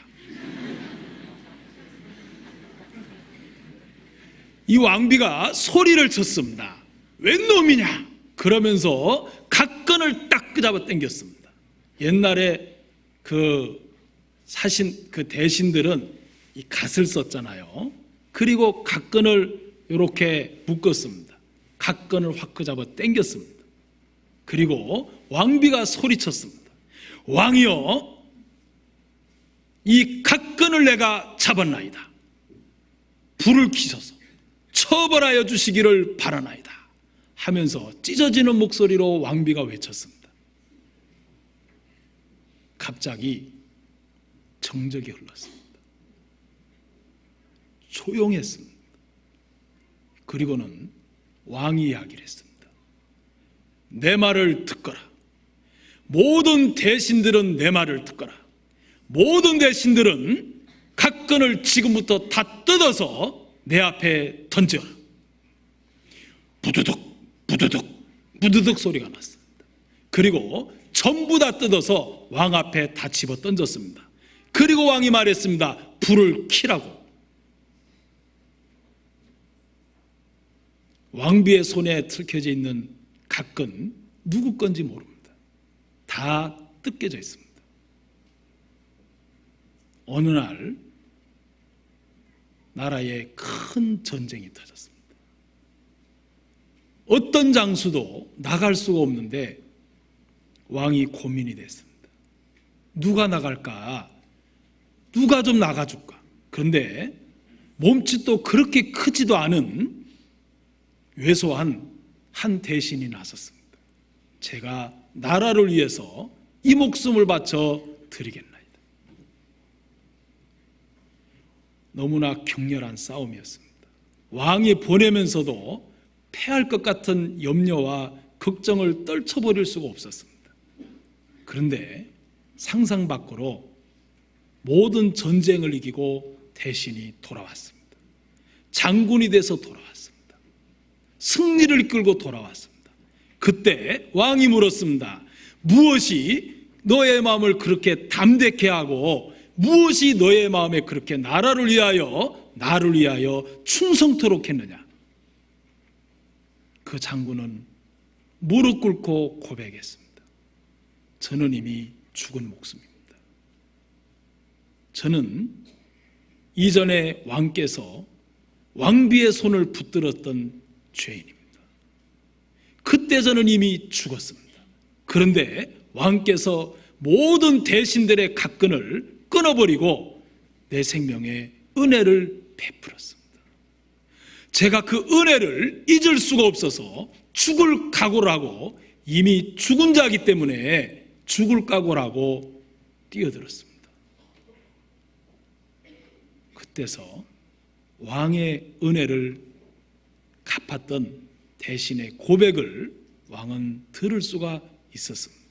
이 왕비가 소리를 쳤습니다. 웬 놈이냐? 그러면서 각건을 딱 잡아 당겼습니다. 옛날에 그 대신들은 이 갓을 썼잖아요. 그리고 각건을 이렇게 묶었습니다. 각건을 확 잡아 당겼습니다. 그리고 왕비가 소리쳤습니다. 왕이여, 이 각건을 내가 잡았나이다. 불을 켜셔서 처벌하여 주시기를 바라나이다 하면서 찢어지는 목소리로 왕비가 외쳤습니다. 갑자기 정적이 흘렀습니다. 조용했습니다. 그리고는 왕이 이야기를 했습니다. 내 말을 듣거라. 모든 대신들은 내 말을 듣거라. 모든 대신들은 각건을 지금부터 다 뜯어서 내 앞에 던져라. 부두둑 부두둑 부두둑 소리가 났습니다. 그리고 전부 다 뜯어서 왕 앞에 다 집어 던졌습니다. 그리고 왕이 말했습니다. 불을 켜라고. 왕비의 손에 틀켜져 있는 각은 누구 건지 모릅니다. 다 뜯겨져 있습니다. 어느 날 나라에 큰 전쟁이 터졌습니다. 어떤 장수도 나갈 수가 없는데 왕이 고민이 됐습니다. 누가 나갈까? 누가 좀 나가줄까? 그런데 몸짓도 그렇게 크지도 않은 왜소한 한 대신이 나섰습니다. 제가 나라를 위해서 이 목숨을 바쳐 드리겠나이다. 너무나 격렬한 싸움이었습니다. 왕이 보내면서도 패할 것 같은 염려와 걱정을 떨쳐버릴 수가 없었습니다. 그런데 상상 밖으로 모든 전쟁을 이기고 대신이 돌아왔습니다. 장군이 돼서 돌아왔습니다. 승리를 이끌고 돌아왔습니다. 그때 왕이 물었습니다. 무엇이 너의 마음을 그렇게 담대케 하고 무엇이 너의 마음에 그렇게 나를 위하여 충성토록 했느냐? 그 장군은 무릎 꿇고 고백했습니다. 저는 이미 죽은 목숨입니다. 저는 이전에 왕께서 왕비의 손을 붙들었던 죄인입니다. 그때 저는 이미 죽었습니다. 그런데 왕께서 모든 대신들의 각근을 끊어버리고 내 생명에 은혜를 베풀었습니다. 제가 그 은혜를 잊을 수가 없어서 죽을 각오를 하고 이미 죽은 자이기 때문에 죽을 각오를 하고 뛰어들었습니다. 그때서 왕의 은혜를 갚았던 대신의 고백을 왕은 들을 수가 있었습니다.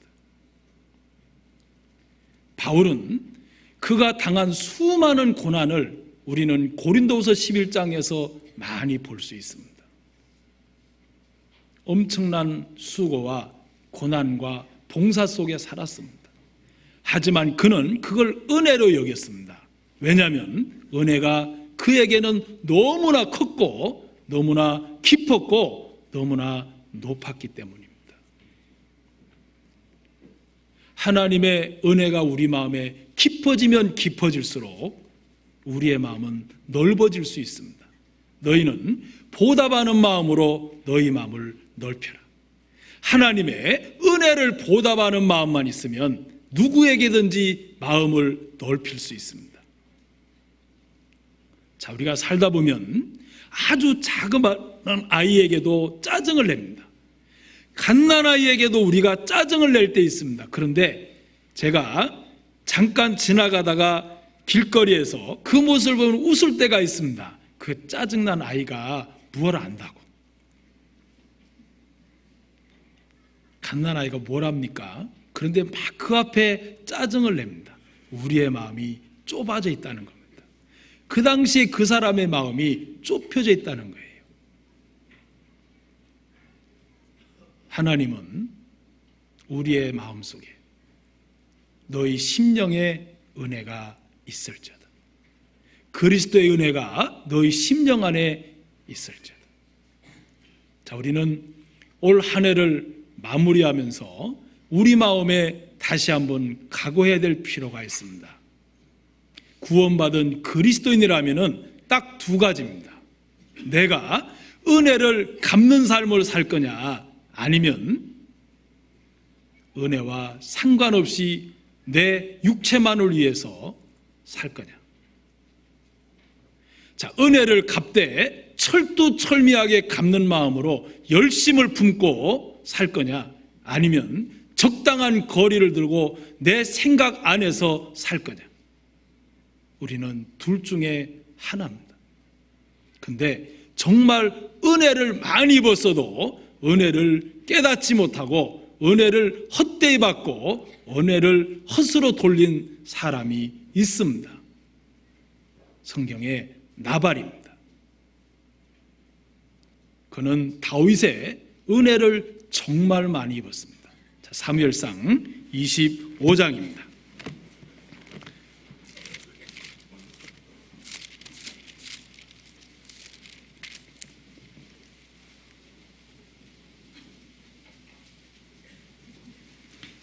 바울은 그가 당한 수많은 고난을 우리는 고린도후서 11장에서 많이 볼 수 있습니다. 엄청난 수고와 고난과 봉사 속에 살았습니다. 하지만 그는 그걸 은혜로 여겼습니다. 왜냐하면 은혜가 그에게는 너무나 컸고 너무나 깊었고 너무나 높았기 때문입니다. 하나님의 은혜가 우리 마음에 깊어지면 깊어질수록 우리의 마음은 넓어질 수 있습니다. 너희는 보답하는 마음으로 너희 마음을 넓혀라. 하나님의 은혜를 보답하는 마음만 있으면 누구에게든지 마음을 넓힐 수 있습니다. 자, 우리가 살다 보면 아주 자그마한 아이에게도 짜증을 냅니다. 갓난아이에게도 우리가 짜증을 낼 때 있습니다. 그런데 제가 잠깐 지나가다가 길거리에서 그 모습을 보면 웃을 때가 있습니다. 그 짜증난 아이가 무엇을 안다고. 갓난아이가 뭘 합니까? 그런데 막 그 앞에 짜증을 냅니다. 우리의 마음이 좁아져 있다는 겁니다. 그 당시에 그 사람의 마음이 좁혀져 있다는 거예요. 하나님은 우리의 마음속에 너희 심령의 은혜가 있을지어다. 그리스도의 은혜가 너희 심령 안에 있을지어다. 자, 우리는 올 한 해를 마무리하면서 우리 마음에 다시 한번 각오해야 될 필요가 있습니다. 구원받은 그리스도인이라면 딱 두 가지입니다. 내가 은혜를 갚는 삶을 살 거냐, 아니면 은혜와 상관없이 내 육체만을 위해서 살 거냐. 자, 은혜를 갚되 철두철미하게 갚는 마음으로 열심을 품고 살 거냐, 아니면 적당한 거리를 들고 내 생각 안에서 살 거냐. 우리는 둘 중에 하나입니다. 근데 정말 은혜를 많이 입었어도 은혜를 깨닫지 못하고 은혜를 헛되이 받고 은혜를 헛으로 돌린 사람이 있습니다. 성경에 나발입니다. 그는 다윗의 은혜를 정말 많이 입었습니다. 자, 사무엘상 25장입니다.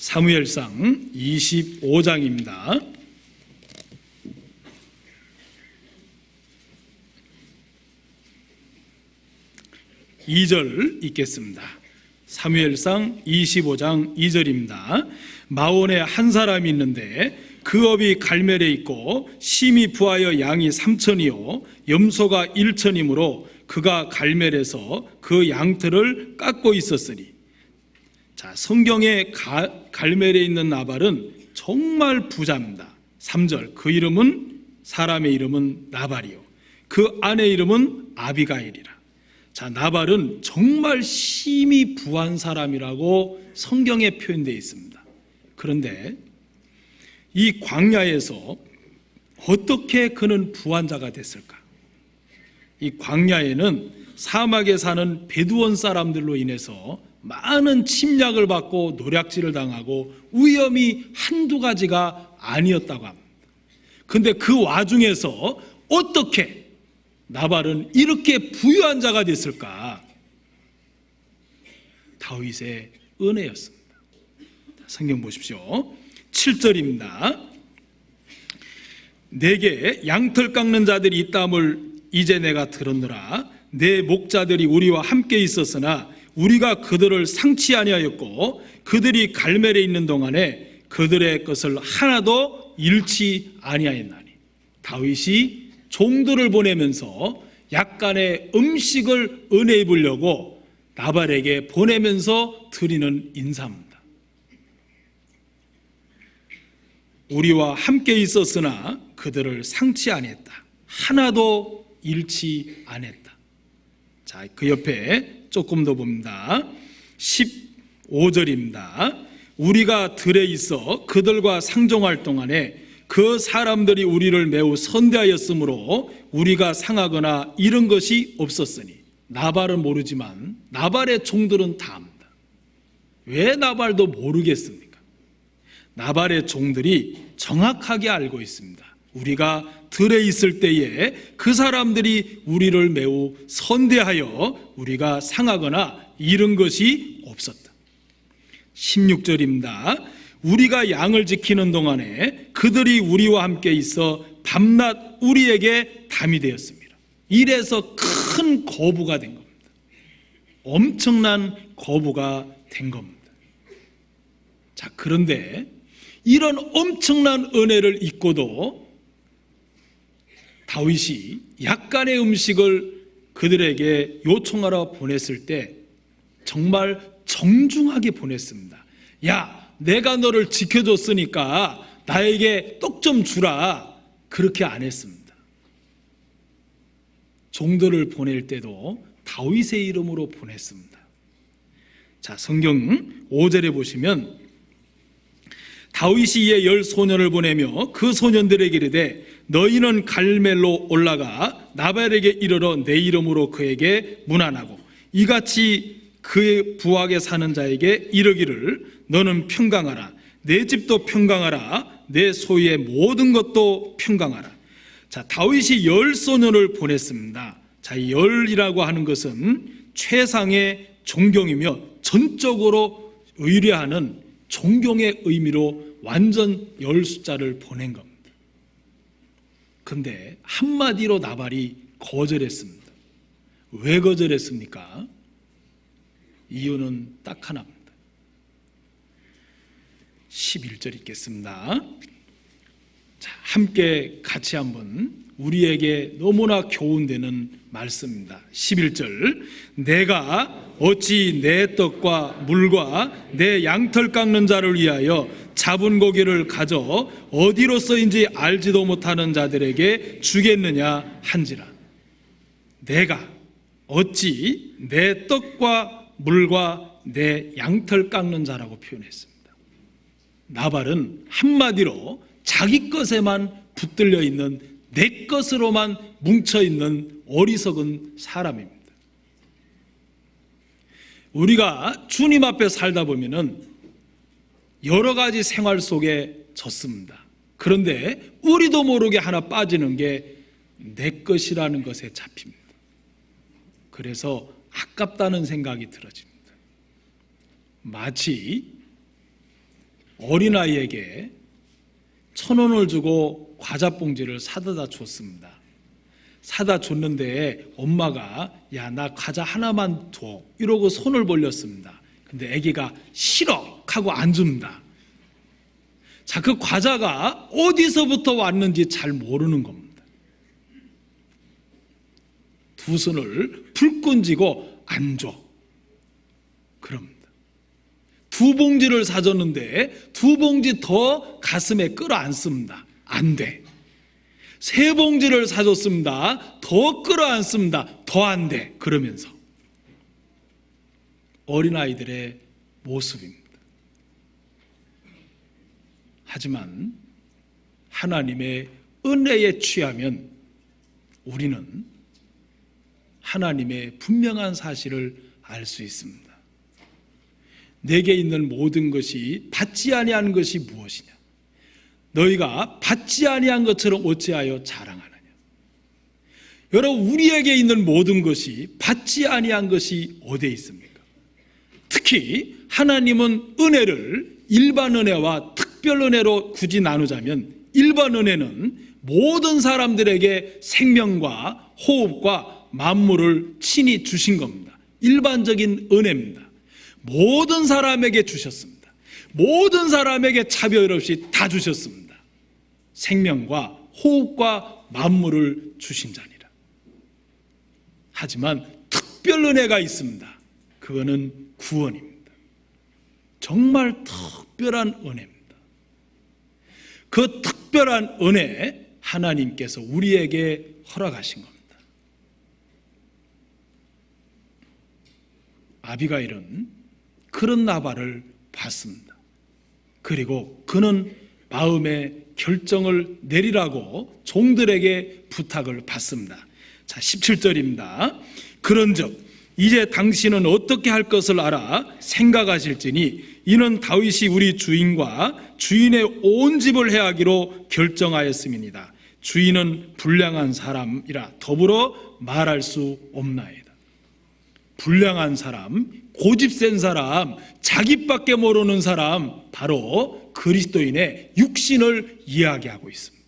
사무엘상 25장입니다. 2절 읽겠습니다. 사무엘상 25장 2절입니다. 마온에 한 사람이 있는데 그 업이 갈멜에 있고 심히 부하여 양이 3천이요 염소가 1천이므로 그가 갈멜에서 그 양털을 깎고 있었으니. 자, 성경에 갈멜에 있는 나발은 정말 부자입니다. 3절, 그 이름은, 사람의 이름은 나발이요 그 아내 이름은 아비가일이라. 자, 나발은 정말 심히 부한 사람이라고 성경에 표현되어 있습니다. 그런데 이 광야에서 어떻게 그는 부한 자가 됐을까? 이 광야에는 사막에 사는 베두원 사람들로 인해서 많은 침략을 받고 노략질을 당하고 위험이 한두 가지가 아니었다고 합니다. 그런데 그 와중에서 어떻게 나발은 이렇게 부유한 자가 됐을까? 다윗의 은혜였습니다. 성경 보십시오. 7절입니다. 내게 양털 깎는 자들이 있다함을 이제 내가 들었노라. 내 목자들이 우리와 함께 있었으나 우리가 그들을 상치 아니하였고 그들이 갈멜에 있는 동안에 그들의 것을 하나도 잃지 아니하였나니. 다윗이 종들을 보내면서 약간의 음식을 은혜 입으려고 나발에게 보내면서 드리는 인사입니다. 우리와 함께 있었으나 그들을 상치 아니했다. 하나도 잃지 않았다. 자, 그 옆에 조금 더 봅니다. 15절입니다. 우리가 들에 있어 그들과 상종할 동안에 그 사람들이 우리를 매우 선대하였으므로 우리가 상하거나 잃은 것이 없었으니. 나발은 모르지만 나발의 종들은 다 압니다. 왜 나발도 모르겠습니까? 나발의 종들이 정확하게 알고 있습니다. 우리가 들에 있을 때에 그 사람들이 우리를 매우 선대하여 우리가 상하거나 잃은 것이 없었다. 16절입니다. 우리가 양을 지키는 동안에 그들이 우리와 함께 있어 밤낮 우리에게 담이 되었습니다. 이래서 큰 거부가 된 겁니다. 엄청난 거부가 된 겁니다. 자, 그런데 이런 엄청난 은혜를 잊고도 다윗이 약간의 음식을 그들에게 요청하러 보냈을 때 정말 정중하게 보냈습니다. 야, 내가 너를 지켜줬으니까 나에게 떡 좀 주라. 그렇게 안 했습니다. 종들을 보낼 때도 다윗의 이름으로 보냈습니다. 자, 성경 5절에 보시면 다윗이 이에 10 소년을 보내며 그 소년들에게 이르되 너희는 갈멜로 올라가 나발에게 이르러 내 이름으로 그에게 문안하고 이같이 그의 부하게 사는 자에게 이르기를 너는 평강하라. 내 집도 평강하라. 내 소유의 모든 것도 평강하라. 자, 다윗이 10 소년을 보냈습니다. 자, 이 10이라고 하는 것은 최상의 존경이며 전적으로 의뢰하는 존경의 의미로 완전 10 숫자를 보낸 겁니다. 그런데 한마디로 나발이 거절했습니다. 왜 거절했습니까? 이유는 딱 하나입니다. 11절 읽겠습니다. 자, 함께 같이 한번 우리에게 너무나 교훈되는 말씀입니다. 11절 내가 어찌 내 떡과 물과 내 양털 깎는 자를 위하여 잡은 고기를 가져 어디로서인지 알지도 못하는 자들에게 주겠느냐 한지라. 내가 어찌 내 떡과 물과 내 양털 깎는 자라고 표현했습니다. 나발은 한마디로 자기 것에만 붙들려 있는 내 것으로만 뭉쳐 있는 어리석은 사람입니다. 우리가 주님 앞에 살다 보면은 여러 가지 생활 속에 졌습니다. 그런데 우리도 모르게 하나 빠지는 게 내 것이라는 것에 잡힙니다. 그래서 아깝다는 생각이 들어집니다. 마치 어린아이에게 1,000원을 주고 과자 봉지를 사다 줬습니다. 사다 줬는데 엄마가 야, 나 과자 하나만 줘 이러고 손을 벌렸습니다. 근데 아기가 싫어 하고 안 줍니다. 자, 그 과자가 어디서부터 왔는지 잘 모르는 겁니다. 두 손을 불끈 쥐고 안 줘. 그럽니다. 두 봉지를 사줬는데 두 봉지 더 가슴에 끌어안습니다. 안 돼. 세 봉지를 사줬습니다. 더 끌어안습니다. 더 안 돼. 그러면서 어린아이들의 모습입니다. 하지만 하나님의 은혜에 취하면 우리는 하나님의 분명한 사실을 알 수 있습니다. 내게 있는 모든 것이 받지 아니한 것이 무엇이냐? 너희가 받지 아니한 것처럼 어찌하여 자랑하느냐? 여러분, 우리에게 있는 모든 것이 받지 아니한 것이 어디에 있습니까? 특히 하나님은 은혜를 일반 은혜와 특별 은혜로 굳이 나누자면 일반 은혜는 모든 사람들에게 생명과 호흡과 만물을 친히 주신 겁니다. 일반적인 은혜입니다. 모든 사람에게 주셨습니다. 모든 사람에게 차별 없이 다 주셨습니다. 생명과 호흡과 만물을 주신 자니라. 하지만 특별 은혜가 있습니다. 그거는 구원입니다. 정말 특별한 은혜입니다. 그 특별한 은혜 하나님께서 우리에게 허락하신 겁니다. 아비가일은 그런 나발을 봤습니다. 그리고 그는 마음의 결정을 내리라고 종들에게 부탁을 받습니다. 자, 17절입니다. 그런즉 이제 당신은 어떻게 할 것을 알아 생각하실지니 이는 다윗이 우리 주인과 주인의 온 집을 해하기로 결정하였음이니이다. 주인은 불량한 사람이라 더불어 말할 수 없나이다. 불량한 사람, 고집센 사람, 자기밖에 모르는 사람, 바로 그리스도인의 육신을 이야기하고 있습니다.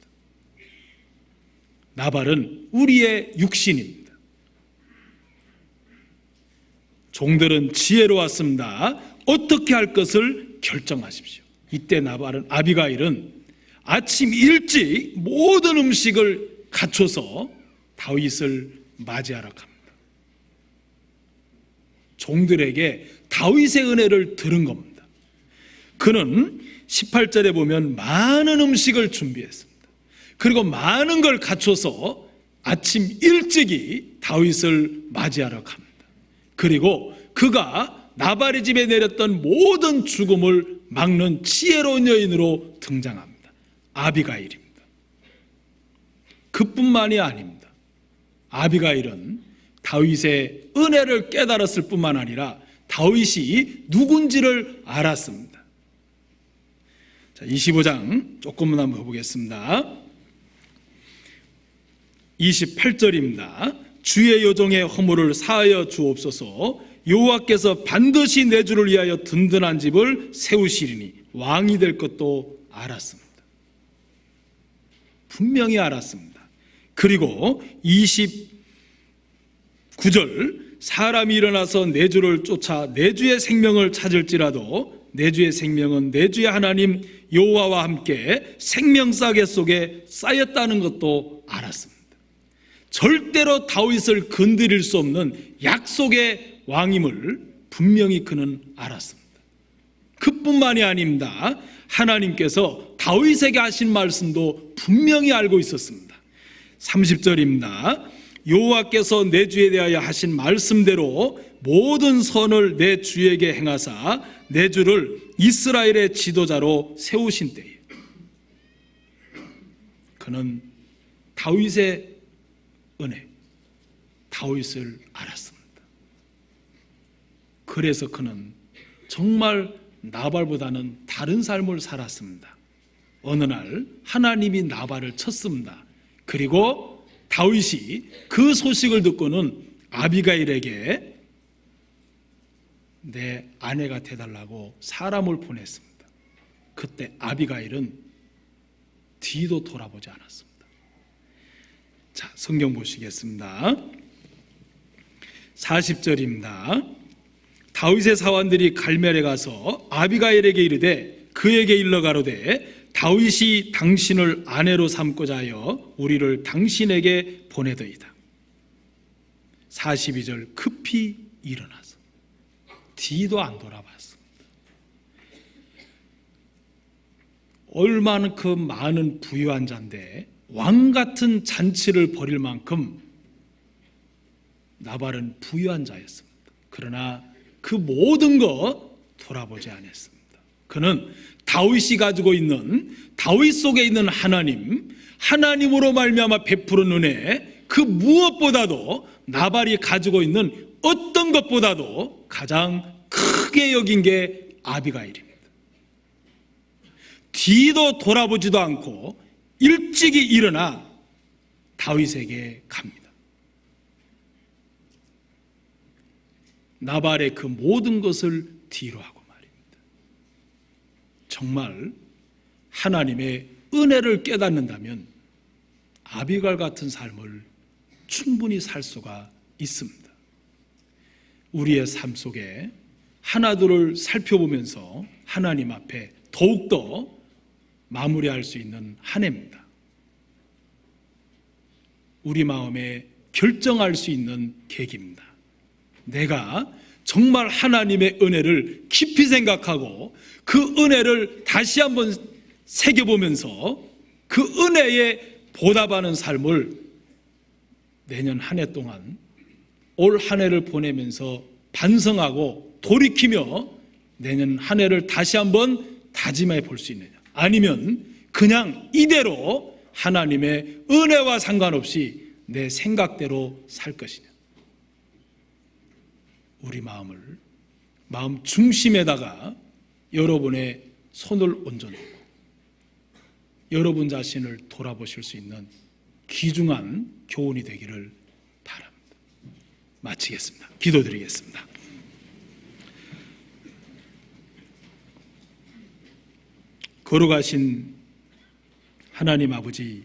나발은 우리의 육신입니다. 종들은 지혜로웠습니다. 어떻게 할 것을 결정하십시오. 이때 나발은, 아비가일은 아침 일찍 모든 음식을 갖춰서 다윗을 맞이하러 갑니다. 종들에게 다윗의 은혜를 들은 겁니다. 그는 18절에 보면 많은 음식을 준비했습니다. 그리고 많은 걸 갖춰서 아침 일찍이 다윗을 맞이하러 갑니다. 그리고 그가 나발의 집에 내렸던 모든 죽음을 막는 지혜로운 여인으로 등장합니다. 아비가일입니다. 그뿐만이 아닙니다. 아비가일은 다윗의 은혜를 깨달았을 뿐만 아니라 다윗이 누군지를 알았습니다. 자, 25장 조금만 한번 보겠습니다. 28절입니다. 주의 여종의 허물을 사하여 주옵소서. 여호와께서 반드시 내 주를 위하여 든든한 집을 세우시리니 왕이 될 것도 알았습니다. 분명히 알았습니다. 그리고 29절 사람이 일어나서 내 주를 쫓아 내 주의 생명을 찾을지라도 내 주의 생명은 내 주의 하나님 여호와와 함께 생명싸개 속에 쌓였다는 것도 알았습니다. 절대로 다윗을 건드릴 수 없는 약속의 왕임을 분명히 그는 알았습니다. 그뿐만이 아닙니다. 하나님께서 다윗에게 하신 말씀도 분명히 알고 있었습니다. 30절입니다. 여호와께서 내 주에 대하여 하신 말씀대로 모든 선을 내 주에게 행하사 내 주를 이스라엘의 지도자로 세우신 때에 그는 다윗의 은혜, 다윗을 알았습니다. 그래서 그는 정말 나발보다는 다른 삶을 살았습니다. 어느 날 하나님이 나발을 쳤습니다. 그리고 다윗이 그 소식을 듣고는 아비가일에게 내 아내가 되달라고 사람을 보냈습니다. 그때 아비가일은 뒤도 돌아보지 않았습니다. 자, 성경 보시겠습니다. 40절입니다. 다윗의 사원들이 갈멜에 가서 아비가일에게 이르되 그에게 일러 가로되 다윗이 당신을 아내로 삼고자 하여 우리를 당신에게 보내더이다. 42절 급히 일어나서 뒤도 안 돌아봤습니다. 얼마만큼 많은 부유한 자인데 왕 같은 잔치를 벌일 만큼 나발은 부유한 자였습니다. 그러나 그 모든 것 돌아보지 않았습니다. 그는 다윗이 가지고 있는, 다윗 속에 있는 하나님으로 말미암아 베푸는 은혜, 그 무엇보다도 나발이 가지고 있는 어떤 것보다도 가장 크게 여긴 게 아비가일입니다. 뒤도 돌아보지도 않고 일찍이 일어나 다윗에게 갑니다. 나발의 그 모든 것을 뒤로 하고 말입니다. 정말 하나님의 은혜를 깨닫는다면 아비가일 같은 삶을 충분히 살 수가 있습니다. 우리의 삶 속에 하나둘을 살펴보면서 하나님 앞에 더욱더 마무리할 수 있는 한 해입니다. 우리 마음에 결정할 수 있는 계기입니다. 내가 정말 하나님의 은혜를 깊이 생각하고 그 은혜를 다시 한번 새겨보면서 그 은혜에 보답하는 삶을 내년 한 해 동안 올 한 해를 보내면서 반성하고 돌이키며 내년 한 해를 다시 한번 다짐해 볼 수 있느냐, 아니면 그냥 이대로 하나님의 은혜와 상관없이 내 생각대로 살 것이냐. 우리 마음 중심에다가 여러분의 손을 얹어놓고 여러분 자신을 돌아보실 수 있는 귀중한 교훈이 되기를 바랍니다. 마치겠습니다. 기도드리겠습니다. 걸어가신 하나님 아버지,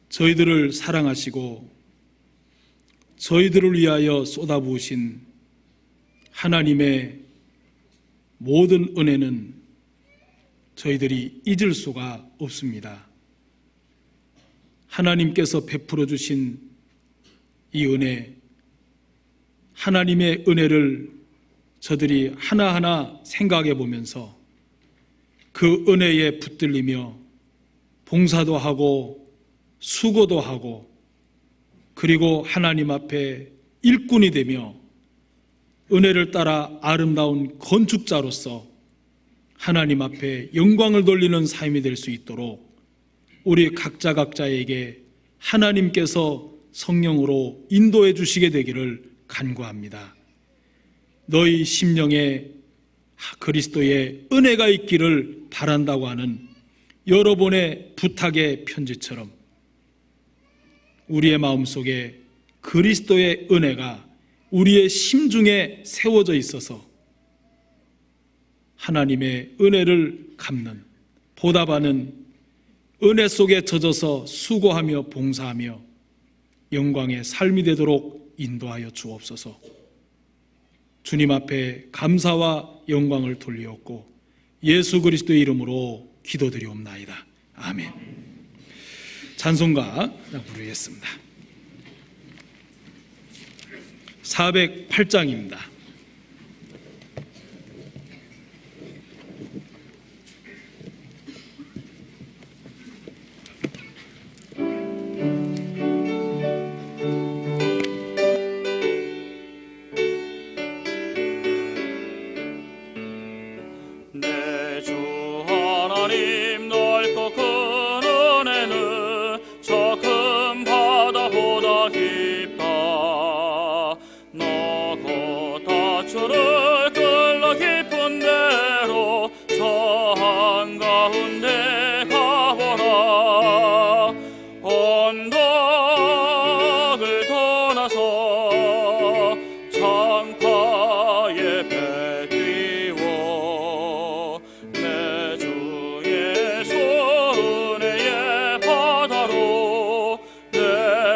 저희들을 사랑하시고 저희들을 위하여 쏟아부으신 하나님의 모든 은혜는 저희들이 잊을 수가 없습니다. 하나님께서 베풀어 주신 이 은혜, 하나님의 은혜를 저들이 하나하나 생각해 보면서 그 은혜에 붙들리며 봉사도 하고 수고도 하고 그리고 하나님 앞에 일꾼이 되며 은혜를 따라 아름다운 건축자로서 하나님 앞에 영광을 돌리는 삶이 될 수 있도록 우리 각자에게 하나님께서 성령으로 인도해 주시게 되기를 간구합니다. 너희 심령에 그리스도의 은혜가 있기를 바란다고 하는 여러분의 부탁의 편지처럼 우리의 마음속에 그리스도의 은혜가 우리의 심중에 세워져 있어서 하나님의 은혜를 갚는, 보답하는 은혜 속에 젖어서 수고하며 봉사하며 영광의 삶이 되도록 인도하여 주옵소서. 주님 앞에 감사와 영광을 돌리옵고 예수 그리스도의 이름으로 기도드리옵나이다. 아멘. 찬송가 부르겠습니다. 408장입니다.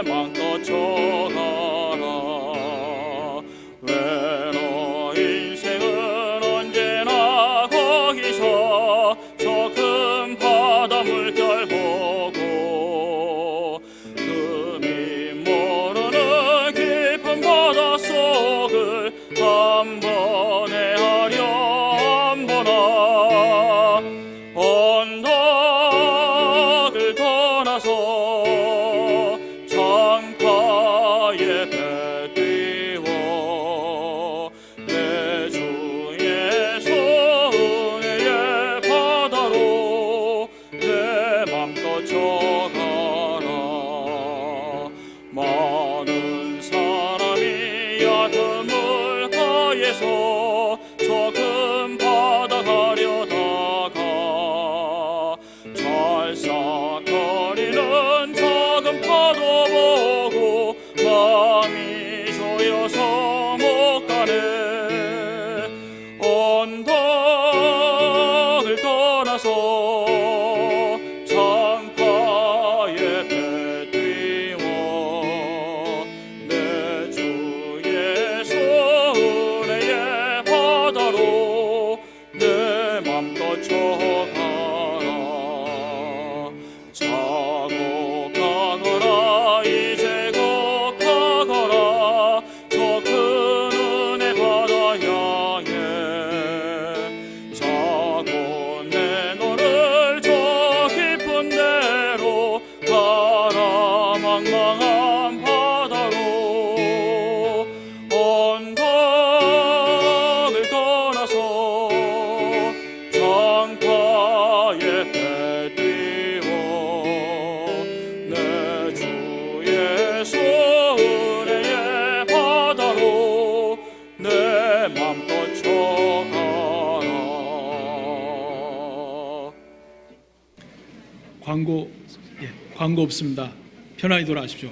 맘껏 쳐가라. 왜 너 인생은 언제나 거기서 저 큰 바다 물결 보고 금이 모르는 깊은 바닷속을 한 번에 하렴 보나. 언덕을 떠나서 창가에 배 띄워 내 주의 손의 바다로 내 맘껏 쳐가라. 많은 사람이 얕은 물가에서 저 큰 바다 가려다가 찰싹거리는 작은 파도 보고 마음이 조여서 못 가네. 언덕을 떠나서 창가에 배 띄워 내 주의 손의 바다로 내 맘껏 쳐가라. 자고 가거라 이제 곧 가거라 저 큰 은혜 바다 향해. 자고 내 너를 저 깊은 데로 가라. 망망한 바다로 언덕을 떠나서 창가에 배 띄워 내 주의 손의 바다로 내 맘껏 쳐가라. 광고 없습니다. 편하게 돌아가십시오.